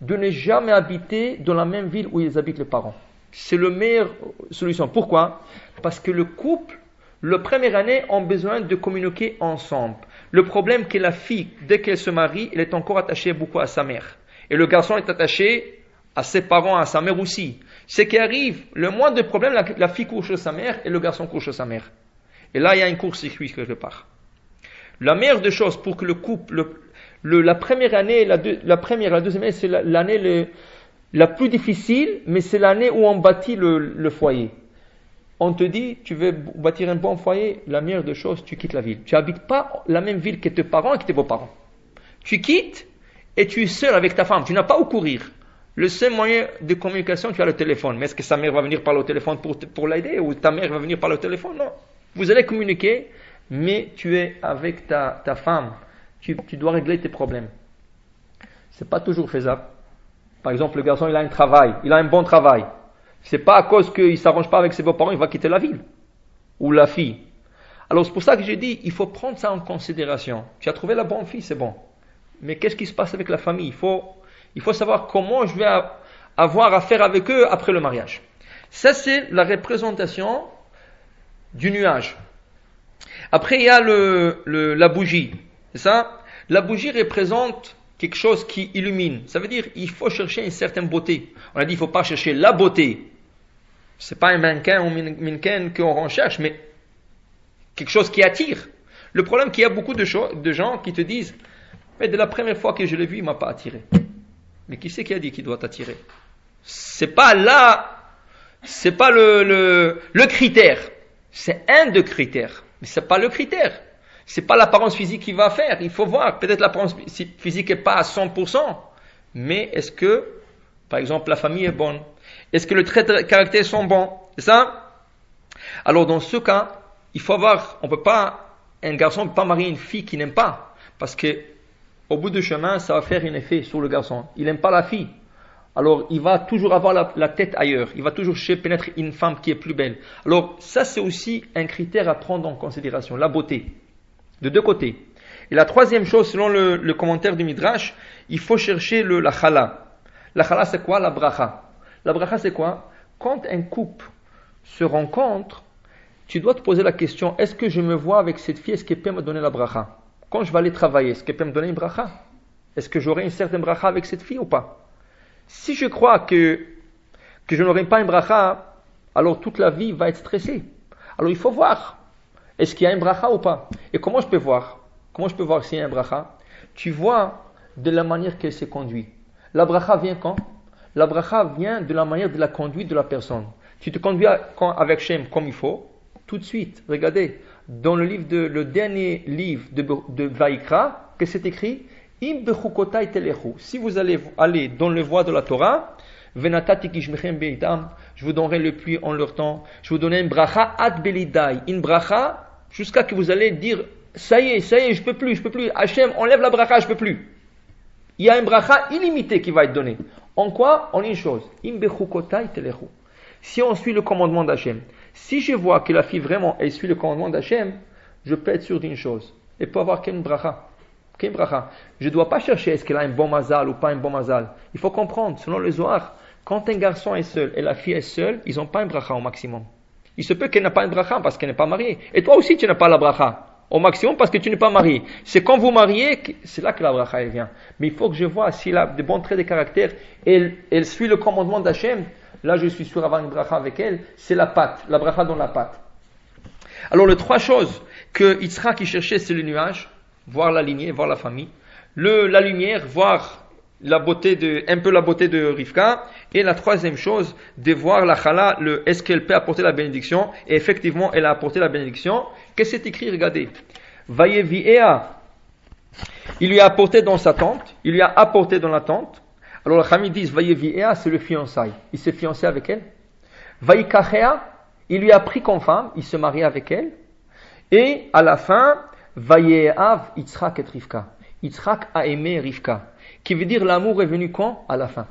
De ne jamais habiter dans la même ville où ils habitent les parents. C'est la meilleure solution. Pourquoi? Parce que le couple, la première année, ont besoin de communiquer ensemble. Le problème, c'est que la fille, dès qu'elle se marie, elle est encore attachée beaucoup à sa mère. Et le garçon est attaché à ses parents, à sa mère aussi. Ce qui arrive, le moins de problèmes, la fille couche chez sa mère et le garçon couche chez sa mère. Et là, il y a une court-circuit quelque part. La meilleure des choses pour que le couple, la première année, la deuxième année, c'est l'année la plus difficile, mais c'est l'année où on bâtit le foyer. On te dit, tu veux bâtir un bon foyer, la meilleure des choses, tu quittes la ville. Tu n'habites pas la même ville que tes parents et que tes beaux-parents. Tu quittes et tu es seul avec ta femme. Tu n'as pas où courir. Le seul moyen de communication, tu as le téléphone. Mais est-ce que sa mère va venir par le téléphone pour l'aider ou ta mère va venir par le téléphone? Non. Vous allez communiquer, mais tu es avec ta femme. Tu dois régler tes problèmes. Ce n'est pas toujours faisable. Par exemple, le garçon, il a un travail. Il a un bon travail. C'est pas à cause qu'il ne s'arrange pas avec ses beaux-parents, il va quitter la ville. Ou la fille. Alors c'est pour ça que j'ai dit, il faut prendre ça en considération. Tu as trouvé la bonne fille, c'est bon. Mais qu'est-ce qui se passe avec la famille? Il faut savoir comment je vais avoir affaire avec eux après le mariage. Ça, c'est la représentation du nuage. Après, il y a la bougie. C'est ça? La bougie représente quelque chose qui illumine. Ça veut dire il faut chercher une certaine beauté. On a dit il ne faut pas chercher la beauté. Ce n'est pas un mannequin ou une mannequin qu'on recherche, mais quelque chose qui attire. Le problème, c'est qu'il y a beaucoup de gens qui te disent mais de la première fois que je l'ai vu, il ne m'a pas attiré. Mais qui c'est qui a dit qu'il doit t'attirer? C'est pas le critère. C'est un des critères, mais c'est pas le critère. C'est pas l'apparence physique qui va faire. Il faut voir. Peut-être l'apparence physique n'est pas à 100%, mais est-ce que, par exemple, la famille est bonne? Est-ce que les traits de caractère sont bons? C'est ça? Alors dans ce cas, il faut voir. Un garçon ne peut pas marier une fille qu'il n'aime pas, parce que au bout du chemin, ça va faire un effet sur le garçon. Il n'aime pas la fille. Alors, il va toujours avoir la tête ailleurs. Il va toujours chercher pénétrer une femme qui est plus belle. Alors, ça, c'est aussi un critère à prendre en considération, la beauté. De deux côtés. Et la troisième chose, selon le commentaire du Midrash, il faut chercher la chala. La chala, c'est quoi? La bracha. La bracha, c'est quoi? Quand un couple se rencontre, tu dois te poser la question, est-ce que je me vois avec cette fille, est-ce qu'elle peut me donner la bracha? Quand je vais aller travailler, est-ce qu'elle peut me donner une bracha? Est-ce que j'aurai une certaine bracha avec cette fille ou pas? Si je crois que je n'aurai pas une bracha, alors toute la vie va être stressée. Alors il faut voir, est-ce qu'il y a un bracha ou pas? Et comment je peux voir? Comment je peux voir s'il y a un bracha? Tu vois de la manière qu'elle s'est conduite. La bracha vient quand? La bracha vient de la manière de la conduite de la personne. Tu te conduis avec Shem comme il faut, tout de suite. Regardez, dans le dernier livre de Vaïkra, que c'est écrit, Im bechukotai telechu. Si vous allez aller dans le voie de la Torah, venatati kishmechem beitam, je vous donnerai le pluie en leur temps, je vous donnerai une bracha ad belidai, une bracha jusqu'à que vous allez dire, ça y est, je peux plus, Hachem, enlève la bracha, je peux plus. Il y a une bracha illimitée qui va être donnée. En quoi? En une chose. Im bechukotai telechu. Si on suit le commandement d'Hachem, si je vois que la fille vraiment, elle suit le commandement d'Hachem, je peux être sûr d'une chose. Elle peut avoir qu'une bracha. Je ne dois pas chercher est-ce qu'elle a un bon mazal ou pas un bon mazal. Il faut comprendre, selon le Zohar, quand un garçon est seul et la fille est seule, ils n'ont pas un bracha au maximum. Il se peut qu'elle n'ait pas un bracha parce qu'elle n'est pas mariée. Et toi aussi, tu n'as pas la bracha au maximum parce que tu n'es pas marié. C'est quand vous mariez, c'est là que la bracha elle vient. Mais il faut que je vois s'il a de bons traits de caractère et elle suit le commandement d'Hachem. Là, je suis sûr d'avoir une bracha avec elle. C'est la pâte, la bracha dans la pâte. Alors, les trois choses que Yitzhak cherchait, c'est le nuage, voir la lignée, voir la famille. La lumière, voir un peu la beauté de Rivka. Et la troisième chose, de voir la chala, est-ce qu'elle peut apporter la bénédiction? Et effectivement, elle a apporté la bénédiction. Qu'est-ce que c'est écrit? Regardez. Vayevi'ea. Il lui a apporté dans sa tente. Il lui a apporté dans la tente. Alors les Chachamim disent, Vayevi'ea, c'est le fiançailles. Il s'est fiancé avec elle. Vayikachea, il lui a pris comme femme. Il se marie avec elle. Et à la fin, Vayeav Yitzhak et Rivka. Yitzhak a aimé Rivka. Qui veut dire l'amour est venu quand? À la fin.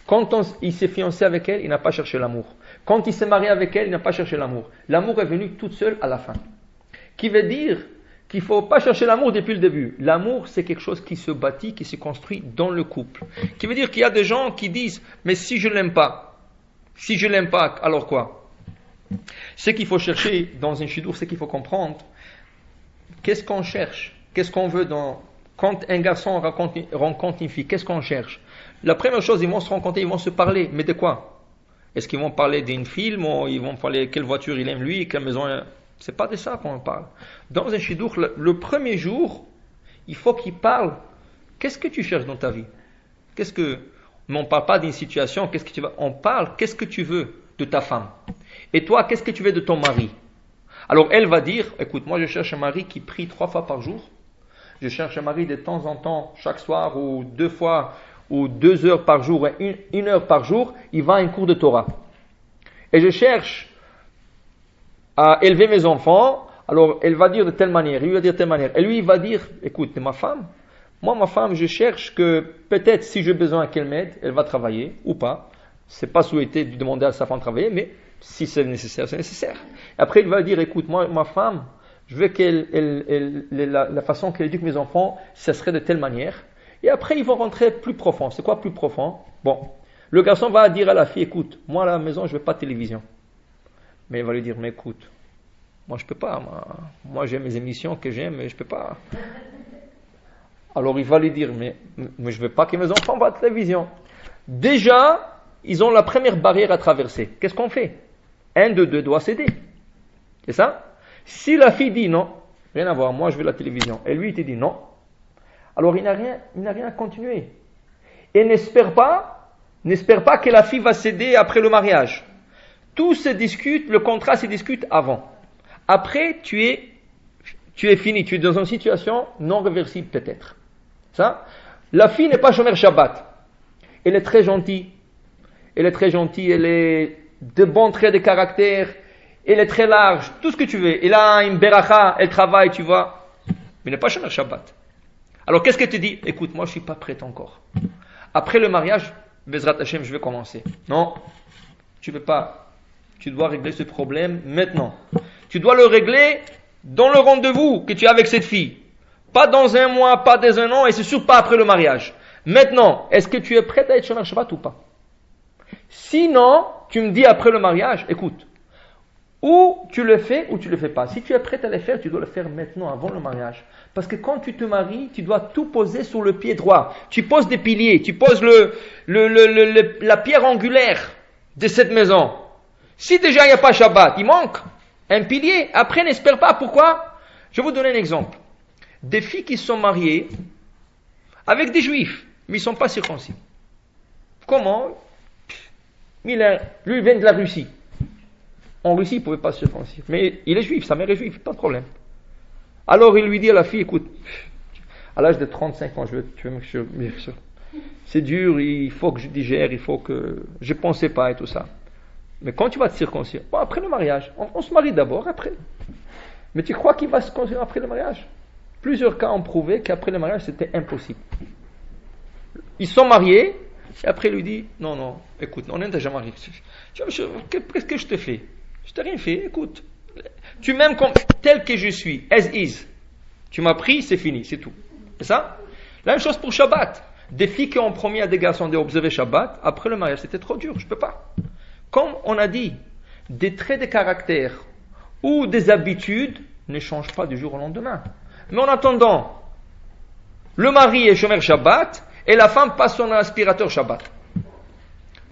Quand il s'est fiancé avec elle, il n'a pas cherché l'amour. Quand il s'est marié avec elle, il n'a pas cherché l'amour. L'amour est venu toute seule à la fin. Qui veut dire qu'il ne faut pas chercher l'amour depuis le début. L'amour, c'est quelque chose qui se bâtit, qui se construit dans le couple. Qui veut dire qu'il y a des gens qui disent, mais si je ne l'aime pas, alors quoi? Ce qu'il faut chercher dans un chidour, c'est qu'il faut comprendre qu'est-ce qu'on cherche, qu'est-ce qu'on veut quand un garçon rencontre une fille, qu'est-ce qu'on cherche? La première chose, ils vont se rencontrer, ils vont se parler, mais de quoi? Est-ce qu'ils vont parler d'un film ou ils vont parler quelle voiture il aime lui, quelle maison? C'est pas de ça qu'on parle. Dans un chidour, le premier jour, il faut qu'il parle. Qu'est-ce que tu cherches dans ta vie? Mais on ne parle pas d'une situation, on parle, qu'est-ce que tu veux de ta femme? Et toi, qu'est-ce que tu veux de ton mari? Alors elle va dire, écoute, moi je cherche un mari qui prie 3 fois par jour. Je cherche un mari de temps en temps, chaque soir, ou 2 fois, ou 2 heures par jour, et 1 heure par jour, il va à un cours de Torah. Et je cherche à élever mes enfants, alors elle va dire de telle manière, lui va dire de telle manière. Et lui, il va dire, écoute, ma femme, je cherche que peut-être si j'ai besoin qu'elle m'aide, elle va travailler, ou pas. C'est pas souhaité de demander à sa femme de travailler, mais si c'est nécessaire, c'est nécessaire. Après, il va dire, écoute, moi, ma femme, je veux la façon qu'elle éduque mes enfants, ça serait de telle manière. Et après, ils vont rentrer plus profond. C'est quoi plus profond? Bon, le garçon va dire à la fille, écoute, moi à la maison, je veux pas de télévision. Mais il va lui dire, mais écoute, moi je peux pas, moi j'ai mes émissions que j'aime, mais je peux pas. Alors il va lui dire, mais je veux pas que mes enfants voient la télévision. Déjà, ils ont la première barrière à traverser. Qu'est-ce qu'on fait? Un de deux doit céder. C'est ça? Si la fille dit non, rien à voir, moi je veux la télévision, et lui il te dit non, alors il n'a rien à continuer. Et n'espère pas que la fille va céder après le mariage. Tout se discute, le contrat se discute avant. Après, tu es fini, tu es dans une situation non réversible peut-être. Ça? La fille n'est pas chômeur Shabbat. Elle est très gentille, elle est de bons traits de caractère, elle est très large, tout ce que tu veux. Elle a une beracha, elle travaille, tu vois. Mais elle n'est pas chômeur Shabbat. Alors qu'est-ce qu'elle te dit? Écoute, moi je ne suis pas prête encore. Après le mariage, Bezrat Hashem, je vais commencer. Non, tu ne peux pas. Tu dois régler ce problème maintenant. Tu dois le régler dans le rendez-vous que tu as avec cette fille. Pas dans 1 mois, pas dans 1 an, et c'est sûr pas après le mariage. Maintenant, est-ce que tu es prête à être chômeur Shabbat ou pas? Sinon, tu me dis après le mariage, écoute, ou tu le fais ou tu le fais pas. Si tu es prête à le faire, tu dois le faire maintenant, avant le mariage. Parce que quand tu te maries, tu dois tout poser sur le pied droit. Tu poses des piliers, tu poses la pierre angulaire de cette maison. Si déjà il n'y a pas Shabbat, il manque un pilier. Après, n'espère pas. Pourquoi? Je vais vous donner un exemple. Des filles qui sont mariées avec des juifs, mais ils ne sont pas circoncis. Comment? Lui, il vient de la Russie. En Russie, il ne pouvait pas se circoncire. Mais il est juif, sa mère est juive, pas de problème. Alors il lui dit à la fille, écoute, à l'âge de 35 ans, tu veux me dire, c'est dur, il faut que je digère, il faut que... Je ne pensais pas et tout ça. Mais quand tu vas te circoncire, bon, après le mariage, on se marie d'abord, après. Mais tu crois qu'il va se circoncire après le mariage? Plusieurs cas ont prouvé qu'après le mariage, c'était impossible. Ils sont mariés, et après il lui dit, non, écoute, on est déjà mariés. Qu'est-ce que je te fais? Je t'ai rien fait, écoute. Tu m'aimes comme tel que je suis, as is. Tu m'as pris, c'est fini, c'est tout. C'est ça? La même chose pour Shabbat. Des filles qui ont promis à des garçons d'observer Shabbat, après le mariage, c'était trop dur, je ne peux pas. Comme on a dit, des traits de caractère ou des habitudes ne changent pas du jour au lendemain. Mais en attendant, le mari est Shomer Shabbat et la femme passe son aspirateur Shabbat.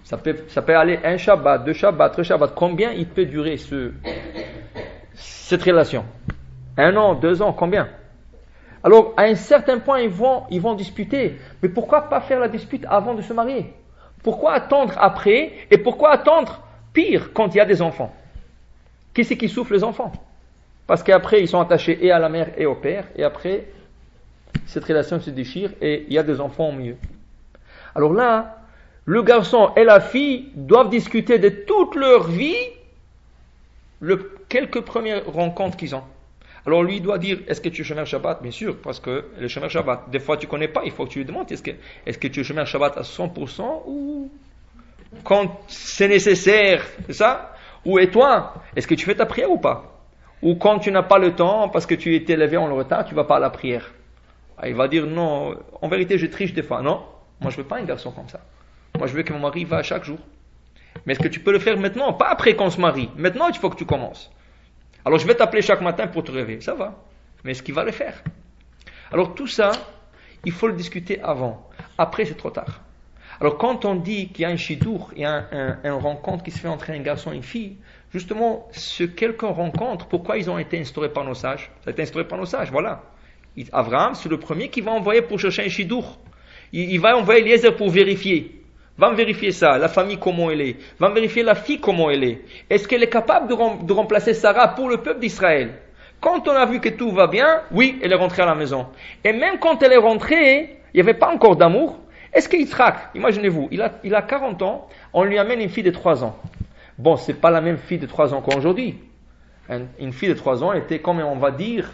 Ça peut aller un Shabbat, deux Shabbats, trois Shabbats. Combien il peut durer cette relation? 1 an, 2 ans, combien? Alors, à un certain point, ils vont disputer. Mais pourquoi pas faire la dispute avant de se marier? Pourquoi attendre après? Et pourquoi attendre pire quand il y a des enfants? Qui c'est qui souffre les enfants? Parce qu'après, ils sont attachés et à la mère et au père. Et après, cette relation se déchire et il y a des enfants au milieu. Alors là, le garçon et la fille doivent discuter de toute leur vie quelques premières rencontres qu'ils ont. Alors lui doit dire, est-ce que tu es Shomer Shabbat? Bien sûr, parce que le Shomer Shabbat, des fois tu ne connais pas, il faut que tu lui demandes, est-ce que tu es Shomer Shabbat à 100% ou quand c'est nécessaire, c'est ça? Ou et toi, est-ce que tu fais ta prière ou pas? Ou quand tu n'as pas le temps, parce que tu es élevé en le retard, tu ne vas pas à la prière. Il va dire, non, en vérité je triche des fois. Non, moi je ne veux pas un garçon comme ça. Moi je veux que mon mari va chaque jour. Mais est-ce que tu peux le faire maintenant? Pas après qu'on se marie. Maintenant il faut que tu commences. Alors je vais t'appeler chaque matin pour te réveiller. Ça va. Mais est-ce qu'il va le faire? Alors tout ça, il faut le discuter avant. Après c'est trop tard. Alors quand on dit qu'il y a un shidour, il y a une rencontre qui se fait entre un garçon et une fille, justement, ce quelqu'un rencontre, pourquoi ils ont été instaurés par nos sages? Ça a été instauré par nos sages, voilà. Abraham, c'est le premier qui va envoyer pour chercher un shidour. Il va envoyer Eliezer pour vérifier. Va me vérifier ça, la famille comment elle est. Va me vérifier la fille comment elle est. Est-ce qu'elle est capable de remplacer Sarah pour le peuple d'Israël? Quand on a vu que tout va bien, oui, elle est rentrée à la maison. Et même quand elle est rentrée, il n'y avait pas encore d'amour. Est-ce qu'Yitzhak, imaginez-vous, il a 40 ans, on lui amène une fille de 3 ans. Bon, c'est pas la même fille de 3 ans qu'aujourd'hui. Une fille de 3 ans était, comme on va dire,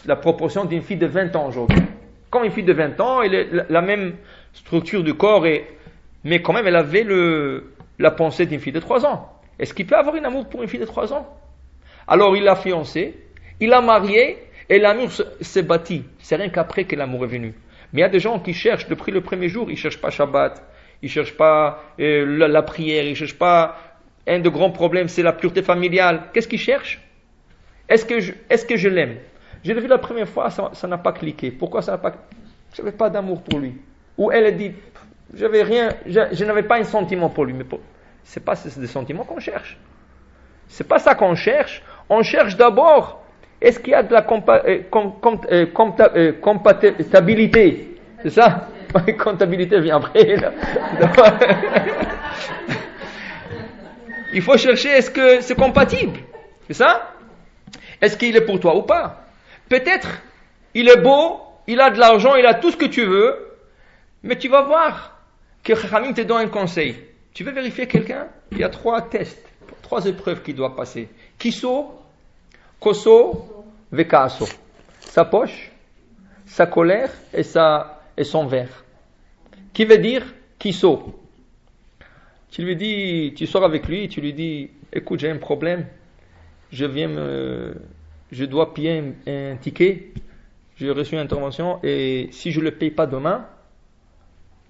la proportion d'une fille de 20 ans aujourd'hui. Comme une fille de 20 ans, elle est la même structure du corps, mais quand même elle avait la pensée d'une fille de 3 ans. Est-ce qu'il peut avoir un amour pour une fille de 3 ans? Alors il l'a fiancée, il l'a mariée, et l'amour s'est bâti. C'est rien qu'après que l'amour est venu. Mais il y a des gens qui cherchent, depuis le premier jour, ils ne cherchent pas Shabbat, ils ne cherchent pas la prière, ils ne cherchent pas... Un des grands problèmes, c'est la pureté familiale. Qu'est-ce qu'ils cherchent? Est-ce que je l'aime? Je l'ai vu la première fois, ça n'a pas cliqué. Pourquoi ça n'a pas... Je n'avais pas d'amour pour lui. Ou elle a dit, je n'avais pas un sentiment pour lui. Mais c'est pas des sentiments qu'on cherche. C'est pas ça qu'on cherche. On cherche d'abord, est-ce qu'il y a de la compatibilité? C'est ça? Comptabilité vient après. Il faut chercher, est-ce que c'est compatible? C'est ça? Est-ce qu'il est pour toi ou pas? Peut-être, il est beau, il a de l'argent, il a tout ce que tu veux, mais tu vas voir que Chachamim te donne un conseil. Tu veux vérifier quelqu'un? Il y a 3 tests, 3 épreuves qu'il doit passer. Kiso, Koso, Vekaaso. Sa poche, sa colère et son verre. Qui veut dire Kiso? Tu lui dis, tu sors avec lui, tu lui dis, écoute, j'ai un problème, je dois payer un ticket, j'ai reçu une intervention et si je ne le paye pas demain,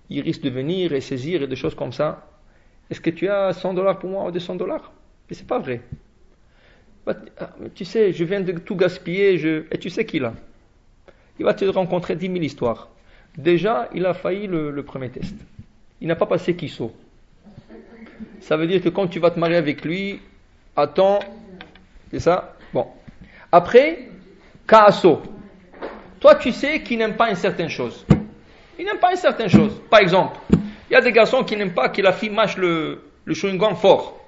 il risque de venir et saisir et des choses comme ça. Est-ce que tu as $100 pour moi ou $200? Mais c'est pas vrai. Tu sais, je viens de tout gaspiller et tu sais qu'il a. Il va te rencontrer 10 000 histoires. Déjà, il a failli le premier test. Il n'a pas passé Kiso. Ça veut dire que quand tu vas te marier avec lui, attends, c'est ça? Bon. Après, kaaso. Toi, tu sais qu'il n'aime pas une certaine chose. Il n'aime pas une certaine chose. Par exemple, il y a des garçons qui n'aiment pas que la fille mâche le chewing-gum fort.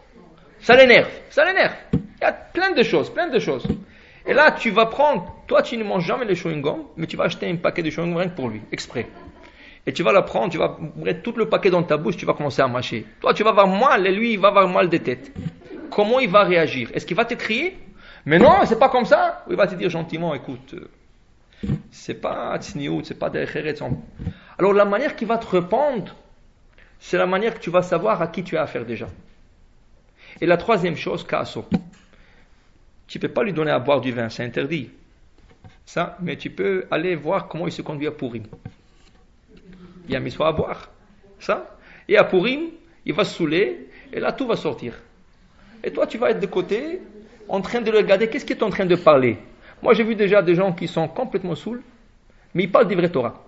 Ça l'énerve. Il y a plein de choses. Et là, tu vas prendre, toi, tu ne manges jamais le chewing-gum, mais tu vas acheter un paquet de chewing-gum rien que pour lui, exprès. Et tu vas la prendre, tu vas mettre tout le paquet dans ta bouche, tu vas commencer à mâcher. Toi, tu vas avoir mal, et lui, il va avoir mal de tête. Comment il va réagir? Est-ce qu'il va te crier? Mais non, c'est pas comme ça. Ou il va te dire gentiment, écoute, c'est pas tsniout, c'est pas derecheret. Alors, la manière qu'il va te répondre, c'est la manière que tu vas savoir à qui tu as affaire déjà. Et la troisième chose, kaaso. Tu ne peux pas lui donner à boire du vin, c'est interdit. Ça, mais tu peux aller voir comment il se conduit à Purim. Il y a mis soit à boire. Ça. Et à Purim, il va se saouler, et là tout va sortir. Et toi, tu vas être de côté, en train de le regarder, qu'est-ce qu'il est en train de parler? Moi, j'ai vu déjà des gens qui sont complètement saouls, mais ils parlent des vrais Torah.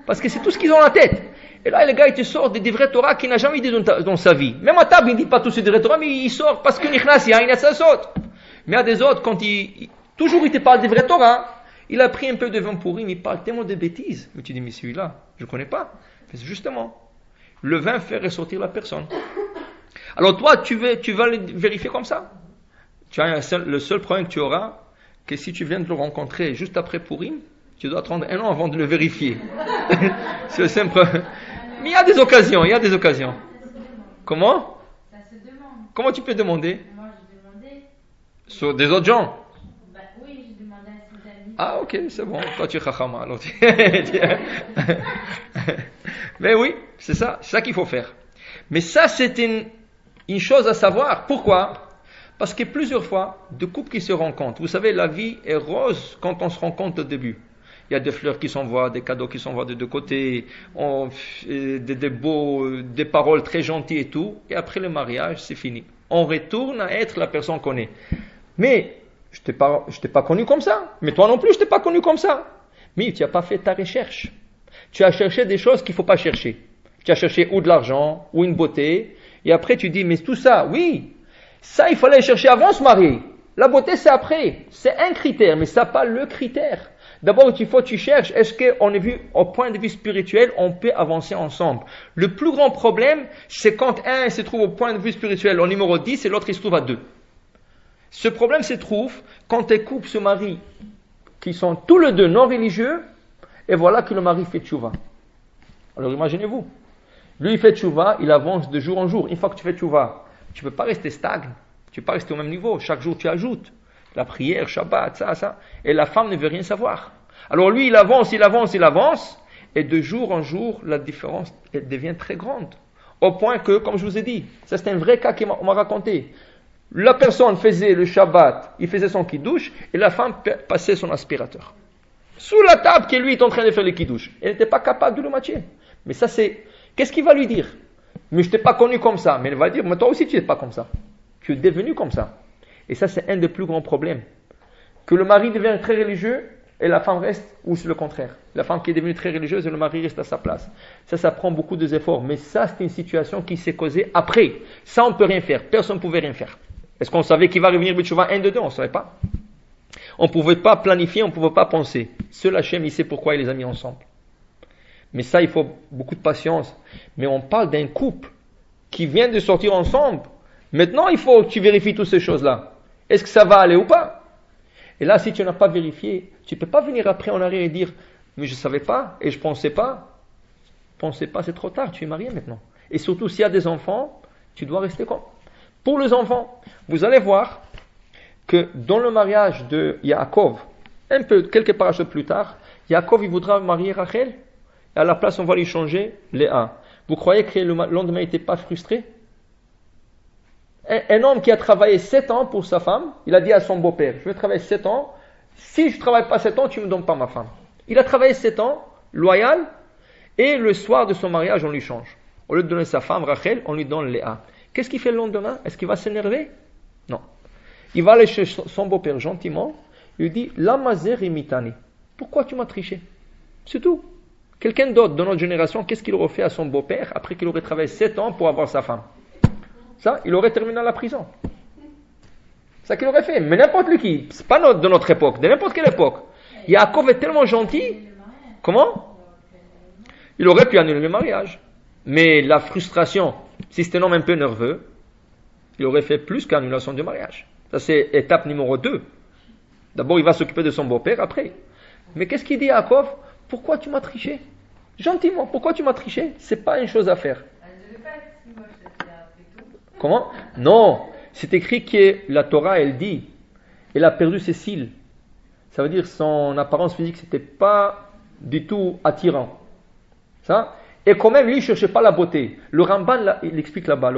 Parce que c'est tout ce qu'ils ont en la tête. Et là, le gars, il te sort des vrais Torah qu'il n'a jamais dit dans sa vie. Même à table, il ne dit pas tous ces vrais Torah, mais il sort parce que Nichnas, il a sa saute. Mais il y a des autres, quand toujours il te parle des vrais Torah, il a pris un peu de vin pourri, mais il parle tellement de bêtises. Mais tu dis, mais celui-là, je ne connais pas. Mais c'est justement, le vin fait ressortir la personne. Alors toi, tu vas le vérifier comme ça. Le seul problème que tu auras, que si tu viens de le rencontrer juste après Purim, tu dois attendre 1 an avant de le vérifier. C'est le simple. Mais il y a des occasions. Comment? Ça se demande. Comment tu peux demander? Moi, j'ai demandé. Sur des autres gens? Oui, j'ai demandé à ses amis. Ah, ok, c'est bon. Toi, tu es chachama. Alors, mais oui, c'est ça qu'il faut faire. Mais ça, c'est une chose à savoir. Pourquoi? Parce que plusieurs fois, de couples qui se rencontrent, vous savez, la vie est rose quand on se rencontre au début. Il y a des fleurs qui s'envoient, des cadeaux qui s'envoient de deux côtés, des paroles très gentilles et tout. Et après le mariage, c'est fini. On retourne à être la personne qu'on est. Mais je t'ai pas connu comme ça. Mais toi non plus, je t'ai pas connu comme ça. Mais tu n'as pas fait ta recherche. Tu as cherché des choses qu'il ne faut pas chercher. Tu as cherché ou de l'argent, ou une beauté. Et après, tu dis, mais tout ça, oui, ça, il fallait chercher avant de se marier. La beauté, c'est après. C'est un critère, mais ça n'est pas le critère. D'abord, tu cherches, est-ce qu'on est vu au point de vue spirituel, on peut avancer ensemble. Le plus grand problème, c'est quand un se trouve au point de vue spirituel au numéro 10 et l'autre il se trouve à 2. Ce problème se trouve quand des couples se marient, qui sont tous les deux non religieux, et voilà que le mari fait tchouva. Alors imaginez-vous, lui il fait tchouva, il avance de jour en jour. Une fois que tu fais tchouva, tu ne peux pas rester stagne, tu ne peux pas rester au même niveau, chaque jour tu ajoutes. La prière, Shabbat, ça. Et la femme ne veut rien savoir. Alors lui, il avance. Et de jour en jour, la différence elle devient très grande. Au point que, comme je vous ai dit, ça c'est un vrai cas qu'on m'a raconté. La personne faisait le Shabbat, il faisait son kiddush, et la femme passait son aspirateur. Sous la table que lui est en train de faire le kiddush. Elle n'était pas capable de le matcher. Mais ça c'est... Qu'est-ce qu'il va lui dire? Mais je t'ai pas connu comme ça. Mais elle va dire, mais toi aussi tu n'es pas comme ça. Tu es devenu comme ça. Et ça, c'est un des plus grands problèmes. Que le mari devient très religieux et la femme reste, ou c'est le contraire. La femme qui est devenue très religieuse et le mari reste à sa place. Ça prend beaucoup d'efforts. Mais ça, c'est une situation qui s'est causée après. Ça, on ne peut rien faire. Personne ne pouvait rien faire. Est-ce qu'on savait qu'il va revenir B'tchouva 1 de 2? On ne savait pas. On ne pouvait pas planifier, on ne pouvait pas penser. Seul Hachem, il sait pourquoi il les a mis ensemble. Mais ça, il faut beaucoup de patience. Mais on parle d'un couple qui vient de sortir ensemble. Maintenant, il faut que tu vérifies toutes ces choses-là. Est-ce que ça va aller ou pas? Et là, si tu n'as pas vérifié, tu ne peux pas venir après en arrière et dire « Mais je ne savais pas et je ne pensais pas. » Pensez pas, c'est trop tard, tu es marié maintenant. Et surtout, s'il y a des enfants, tu dois rester comme. Pour les enfants, vous allez voir que dans le mariage de Yaakov, quelques parachutes plus tard, Yaakov, il voudra marier Rachel, et à la place, on va lui changer Léa. Vous croyez que le lendemain, il n'était pas frustré? Un homme qui a travaillé 7 ans pour sa femme, il a dit à son beau-père, je vais travailler 7 ans, si je ne travaille pas 7 ans, tu ne me donnes pas ma femme. Il a travaillé 7 ans, loyal, et le soir de son mariage, on lui change. Au lieu de donner sa femme, Rachel, on lui donne Léa. Qu'est-ce qu'il fait le lendemain? Est-ce qu'il va s'énerver? Non. Il va aller chez son beau-père gentiment, il lui dit, Lamazer imitani. Pourquoi tu m'as triché? C'est tout. Quelqu'un d'autre de notre génération, qu'est-ce qu'il aurait fait à son beau-père après qu'il aurait travaillé 7 ans pour avoir sa femme? Ça, il aurait terminé à la prison. C'est ça qu'il aurait fait. Mais n'importe qui. C'est pas de notre époque, de n'importe quelle époque. Yaakov est tellement gentil. Comment? Il aurait pu annuler le mariage. Mais la frustration, si c'était un homme un peu nerveux, il aurait fait plus qu'annulation du mariage. Ça, c'est étape numéro 2. D'abord, il va s'occuper de son beau-père après. Mais qu'est-ce qu'il dit à Yaakov? Pourquoi tu m'as triché? Gentiment, pourquoi tu m'as triché? C'est pas une chose à faire. Comment? Non, c'est écrit que la Torah, elle dit, elle a perdu ses cils. Ça veut dire son apparence physique, c'était pas du tout attirant. Ça? Et quand même, lui, il cherchait pas la beauté. Le Ramban, là, il explique là-bas,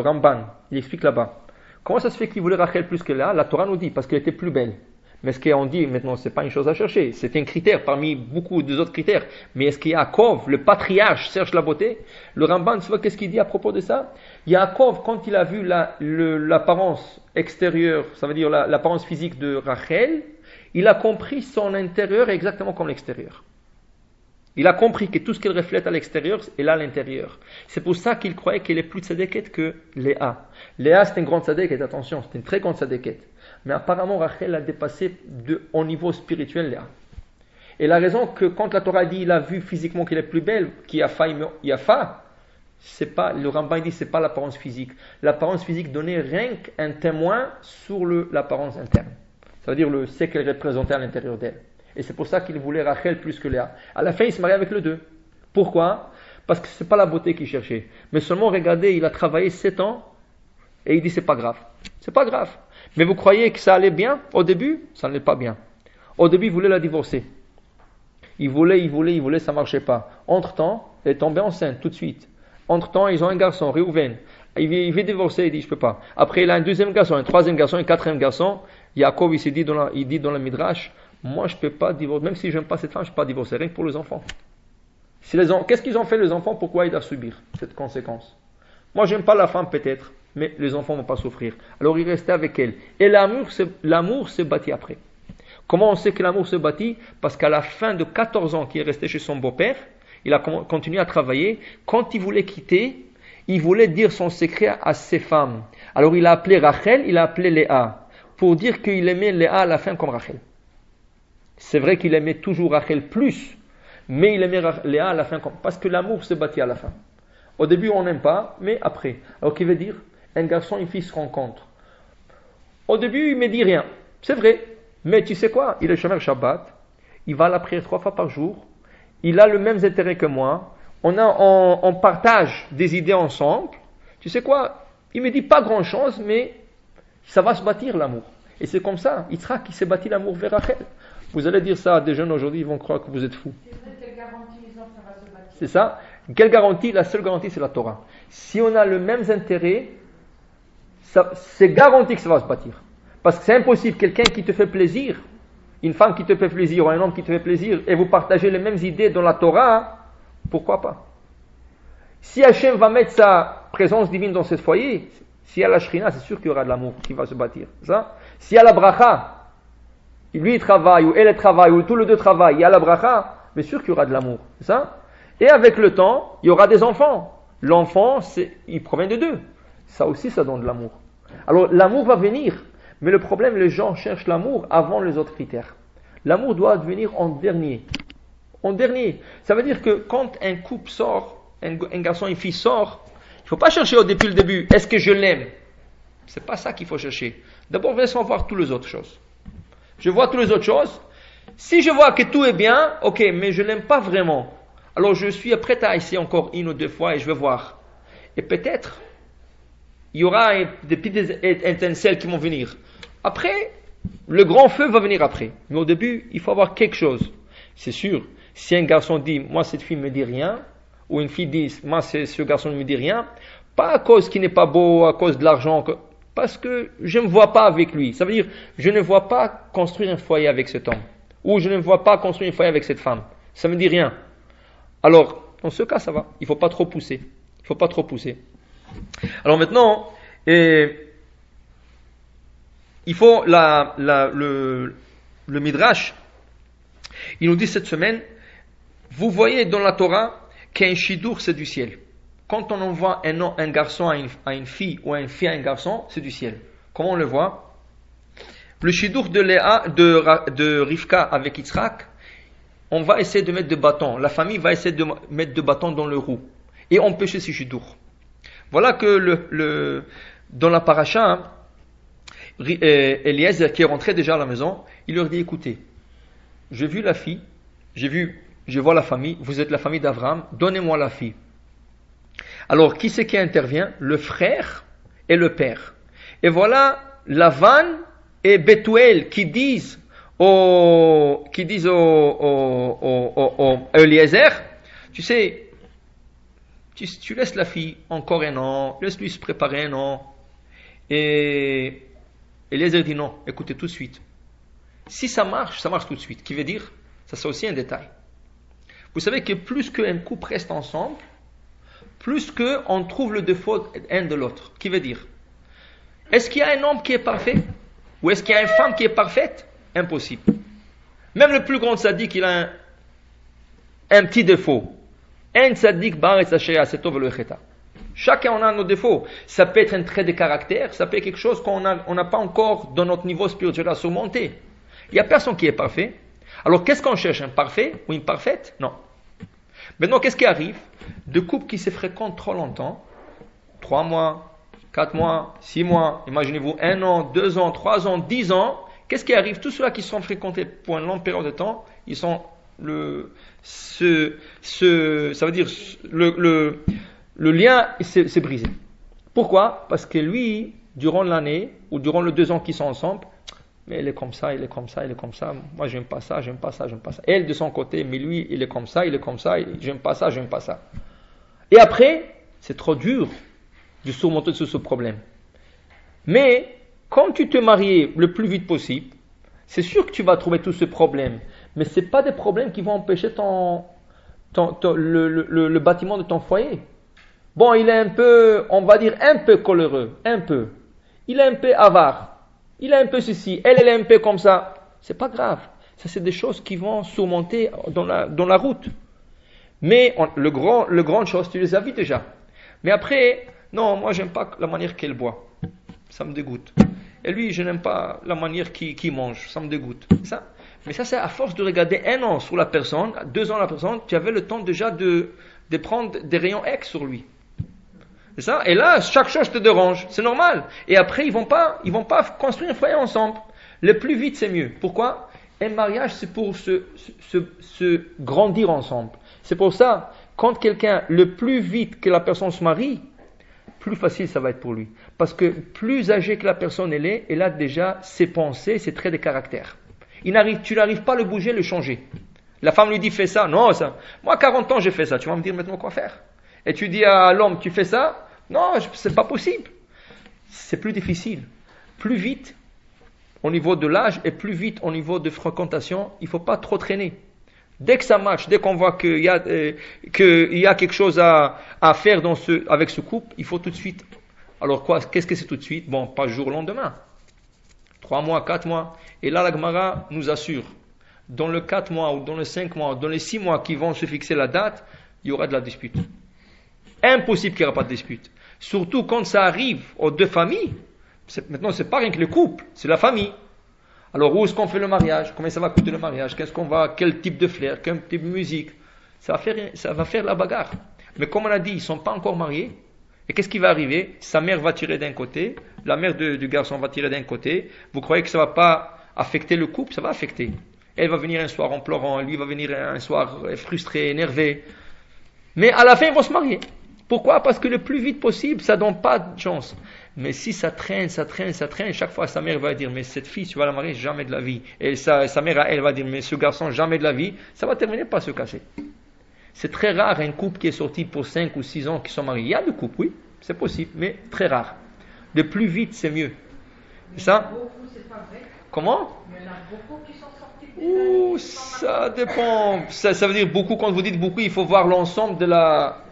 Comment ça se fait qu'il voulait Rachel plus que là? La Torah nous dit, parce qu'elle était plus belle. Mais ce qu'on dit maintenant, c'est pas une chose à chercher. C'est un critère parmi beaucoup d'autres critères. Mais est-ce que Yaakov, le patriarche, cherche la beauté? Le Ramban, tu vois, qu'est-ce qu'il dit à propos de ça? Yaakov, quand il a vu l'apparence extérieure, ça veut dire l'apparence physique de Rachel, il a compris son intérieur exactement comme l'extérieur. Il a compris que tout ce qu'elle reflète à l'extérieur est là à l'intérieur. C'est pour ça qu'il croyait qu'elle est plus tzadéket que Léa. Léa, c'est une grande tzadéket, attention, c'est une très grande tzadéket. Mais apparemment, Rachel a dépassé au niveau spirituel Léa. Et la raison que quand la Torah dit il a vu physiquement qu'elle est plus belle, Yafa, c'est pas, le Rambam dit c'est pas l'apparence physique. L'apparence physique donnait rien qu'un témoin sur l'apparence interne. Ça veut dire ce qu'elle représentait à l'intérieur d'elle. Et c'est pour ça qu'il voulait Rachel plus que Léa. À la fin, il se marie avec les deux. Pourquoi? Parce que c'est pas la beauté qu'il cherchait. Mais seulement, regardez, il a travaillé 7 ans et il dit c'est pas grave. C'est pas grave. Mais vous croyez que ça allait bien au début? Ça n'allait pas bien. Au début, il voulait la divorcer. Il voulait, ça marchait pas. Entre-temps, elle est tombée enceinte tout de suite. Entre-temps, ils ont un garçon, Réhouven. Il veut divorcer, il dit je peux pas. Après, il a un deuxième garçon, un troisième garçon, un quatrième garçon. Yaakov, il dit dans le Midrash, moi je peux pas divorcer, même si j'aime pas cette femme, je peux pas divorcer, rien que pour les enfants. Qu'est-ce qu'ils ont fait les enfants? Pourquoi ils doivent subir cette conséquence? Moi j'aime pas la femme peut-être, mais les enfants vont pas souffrir. Alors il restait avec elle. Et l'amour se bâtit après. Comment on sait que l'amour se bâtit? Parce qu'à la fin de 14 ans qu'il est resté chez son beau-père, il a continué à travailler. Quand il voulait quitter, il voulait dire son secret à ses femmes. Alors il a appelé Rachel, il a appelé Léa, pour dire qu'il aimait Léa à la fin comme Rachel. C'est vrai qu'il aimait toujours Rachel plus, mais il aimait Léa à la fin parce que l'amour se bâtit à la fin. Au début on n'aime pas, mais après. Alors qu'il veut dire, un garçon et une fille se rencontrent. Au début il ne me dit rien, c'est vrai, mais tu sais quoi, il est chômeur Shabbat, il va à la prière 3 fois par jour, il a le même intérêt que moi, on partage des idées ensemble, tu sais quoi, il me dit pas grand chose, mais ça va se bâtir l'amour. Et c'est comme ça, Yitzhak qui s'est bâti l'amour vers Rachel. Vous allez dire ça à des jeunes aujourd'hui, ils vont croire que vous êtes fous. C'est ça. Quelle garantie? La seule garantie, c'est la Torah. Si on a le même intérêt, c'est garanti que ça va se bâtir. Parce que c'est impossible, quelqu'un qui te fait plaisir, une femme qui te fait plaisir ou un homme qui te fait plaisir, et vous partagez les mêmes idées dans la Torah, pourquoi pas? Si Hachem va mettre sa présence divine dans ce foyer, s'il y a la Shrina, c'est sûr qu'il y aura de l'amour qui va se bâtir. Ça? S'il y a la bracha, lui il travaille, ou elle travaille, ou tous les deux travaillent, il y a la bracha, mais sûr qu'il y aura de l'amour. Ça? Et avec le temps, il y aura des enfants. L'enfant, il provient de deux. Ça aussi, ça donne de l'amour. Alors, l'amour va venir. Mais le problème, les gens cherchent l'amour avant les autres critères. L'amour doit venir en dernier. En dernier. Ça veut dire que quand un couple sort, un garçon et une fille sort, il ne faut pas chercher depuis le début, est-ce que je l'aime? C'est pas ça qu'il faut chercher. D'abord, laissons voir toutes les autres choses. Je vois toutes les autres choses. Si je vois que tout est bien, ok, mais je ne l'aime pas vraiment. Alors je suis prêt à essayer encore 1 ou 2 fois et je vais voir. Et peut-être, il y aura des petites étincelles qui vont venir. Après, le grand feu va venir après. Mais au début, il faut avoir quelque chose. C'est sûr, si un garçon dit, moi cette fille ne me dit rien, ou une fille dit, moi ce garçon ne me dit rien, pas à cause qu'il n'est pas beau, à cause de l'argent, parce que je ne me vois pas avec lui. Ça veut dire, je ne vois pas construire un foyer avec cet homme. Ou je ne vois pas construire un foyer avec cette femme. Ça ne me dit rien. Alors, dans ce cas, ça va. Il ne faut pas trop pousser. Il faut pas trop pousser. Alors maintenant, il faut le Midrash, il nous dit cette semaine, vous voyez dans la Torah qu'un shidur c'est du ciel. Quand on envoie un garçon à une fille ou une fille à un garçon, c'est du ciel. Comment on le voit? Le chidour de Léa, de Rivka avec Yitzhak, on va essayer de mettre de bâtons. La famille va essayer de mettre de bâtons dans le roue et empêcher ce chidour. Voilà que dans la paracha, Eliezer qui est rentré déjà à la maison, il leur dit, écoutez, j'ai vu la fille, je vois la famille, vous êtes la famille d'Abraham, donnez-moi la fille. Alors, qui c'est qui intervient? Le frère et le père. Et voilà Lavan et Bethuel qui disent au Eliezer, tu sais, tu laisses la fille encore un an, laisse-lui se préparer un an. Et Eliezer dit non, écoutez tout de suite. Si ça marche tout de suite. Qui veut dire, ça c'est aussi un détail. Vous savez que plus qu'un couple reste ensemble, plus qu'on trouve le défaut un de l'autre. Qui veut dire, est-ce qu'il y a un homme qui est parfait? Ou est-ce qu'il y a une femme qui est parfaite? Impossible. Même le plus grand sadique, il a un petit défaut. Un sadique, chacun en a nos défauts. Ça peut être un trait de caractère, ça peut être quelque chose qu'on n'a pas encore dans notre niveau spirituel à surmonter. Il n'y a personne qui est parfait. Alors qu'est-ce qu'on cherche? Un parfait ou une parfaite? Non. Maintenant, qu'est-ce qui arrive? Deux couples qui se fréquentent trop longtemps, 3 mois, 4 mois, 6 mois, imaginez-vous 1 an, 2 ans, 3 ans, 10 ans, qu'est-ce qui arrive? Tous ceux-là qui sont fréquentés pour une longue période de temps, ils sont ça veut dire le lien s'est brisé. Pourquoi? Parce que lui, durant l'année ou durant les 2 ans qu'ils sont ensemble, mais il est comme ça, il est comme ça, il est comme ça. Moi, j'aime pas ça, j'aime pas ça, j'aime pas ça. Elle, de son côté, mais lui, il est comme ça, j'aime pas ça, j'aime pas ça. Et après, c'est trop dur de surmonter ce problème. Mais, quand tu te maries le plus vite possible, c'est sûr que tu vas trouver tous ces problèmes. Mais ce n'est pas des problèmes qui vont empêcher le bâtiment de ton foyer. Bon, il est un peu, on va dire, un peu coléreux, un peu. Il est un peu avare. Il est un peu ceci, elle est un peu comme ça. C'est pas grave. Ça, c'est des choses qui vont surmonter dans la route. Mais le grand chose, tu les as vues déjà. Mais après, non, moi, j'aime pas la manière qu'elle boit. Ça me dégoûte. Et lui, je n'aime pas la manière qu'il mange. Ça me dégoûte. Mais ça, c'est à force de regarder 1 an sur la personne, 2 ans la personne, tu avais le temps déjà de prendre des rayons X sur lui. C'est ça? Et là, chaque chose te dérange. C'est normal. Et après, ils vont pas construire un foyer ensemble. Le plus vite, c'est mieux. Pourquoi? Un mariage, c'est pour se grandir ensemble. C'est pour ça, quand quelqu'un, le plus vite que la personne se marie, plus facile ça va être pour lui. Parce que plus âgé que la personne elle a déjà ses pensées, ses traits de caractère. Tu n'arrives pas à le bouger, le changer. La femme lui dit, fais ça. Non, ça. Moi, 40 ans, j'ai fait ça. Tu vas me dire maintenant quoi faire? Et tu dis à l'homme, tu fais ça? Non, c'est pas possible. C'est plus difficile. Plus vite, au niveau de l'âge, et plus vite, au niveau de fréquentation, il ne faut pas trop traîner. Dès que ça marche, dès qu'on voit qu'il y a quelque chose à faire avec ce couple, il faut tout de suite. Alors quoi? Qu'est-ce que c'est tout de suite? Bon, pas jour, lendemain. 3 mois, 4 mois. Et là, la Gemara nous assure, dans les 4 mois, ou dans les 5 mois, ou dans les 6 mois qui vont se fixer la date, il y aura de la dispute. Impossible qu'il n'y aura pas de dispute. Surtout quand ça arrive aux 2 familles. Maintenant, c'est pas rien que le couple, c'est la famille. Alors, où est-ce qu'on fait le mariage? Combien ça va coûter le mariage? Quel type de flair? Quel type de musique? Ça va faire la bagarre. Mais comme on a dit, ils ne sont pas encore mariés. Et qu'est-ce qui va arriver? Sa mère va tirer d'un côté, la mère du garçon va tirer d'un côté. Vous croyez que ça ne va pas affecter le couple? Ça va affecter. Elle va venir un soir en pleurant, lui va venir un soir frustré, énervé. Mais à la fin, ils vont se marier. Pourquoi? Parce que le plus vite possible, ça ne donne pas de chance. Mais si ça traîne, chaque fois sa mère va dire, mais cette fille, tu vas la marier jamais de la vie. Et sa mère, elle va dire, mais ce garçon, jamais de la vie. Ça va terminer par se casser. C'est très rare un couple qui est sorti pour 5 ou 6 ans qui sont mariés. Il y a des couples, oui, c'est possible, mais très rare. Le plus vite, c'est mieux. C'est ça? C'est pas vrai. Comment? Il y en a beaucoup qui sont sortis. Ouh, ça dépend. Ça veut dire beaucoup, quand vous dites beaucoup, il faut voir l'ensemble de la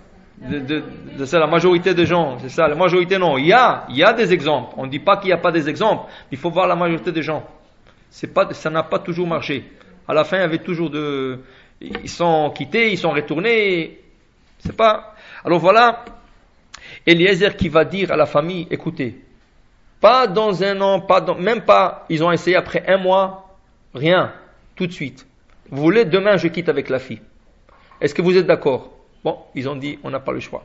majorité des gens. C'est ça, la majorité non. Il y a des exemples. On ne dit pas qu'il n'y a pas des exemples. Il faut voir la majorité des gens. Ça n'a pas toujours marché. À la fin, il y avait toujours ils sont quittés, ils sont retournés. C'est pas. Alors voilà Eliezer qui va dire à la famille, écoutez, pas dans un an, même pas, ils ont essayé après un mois, rien, tout de suite. Vous voulez, demain je quitte avec la fille. Est-ce que vous êtes d'accord? Bon, ils ont dit, on n'a pas le choix.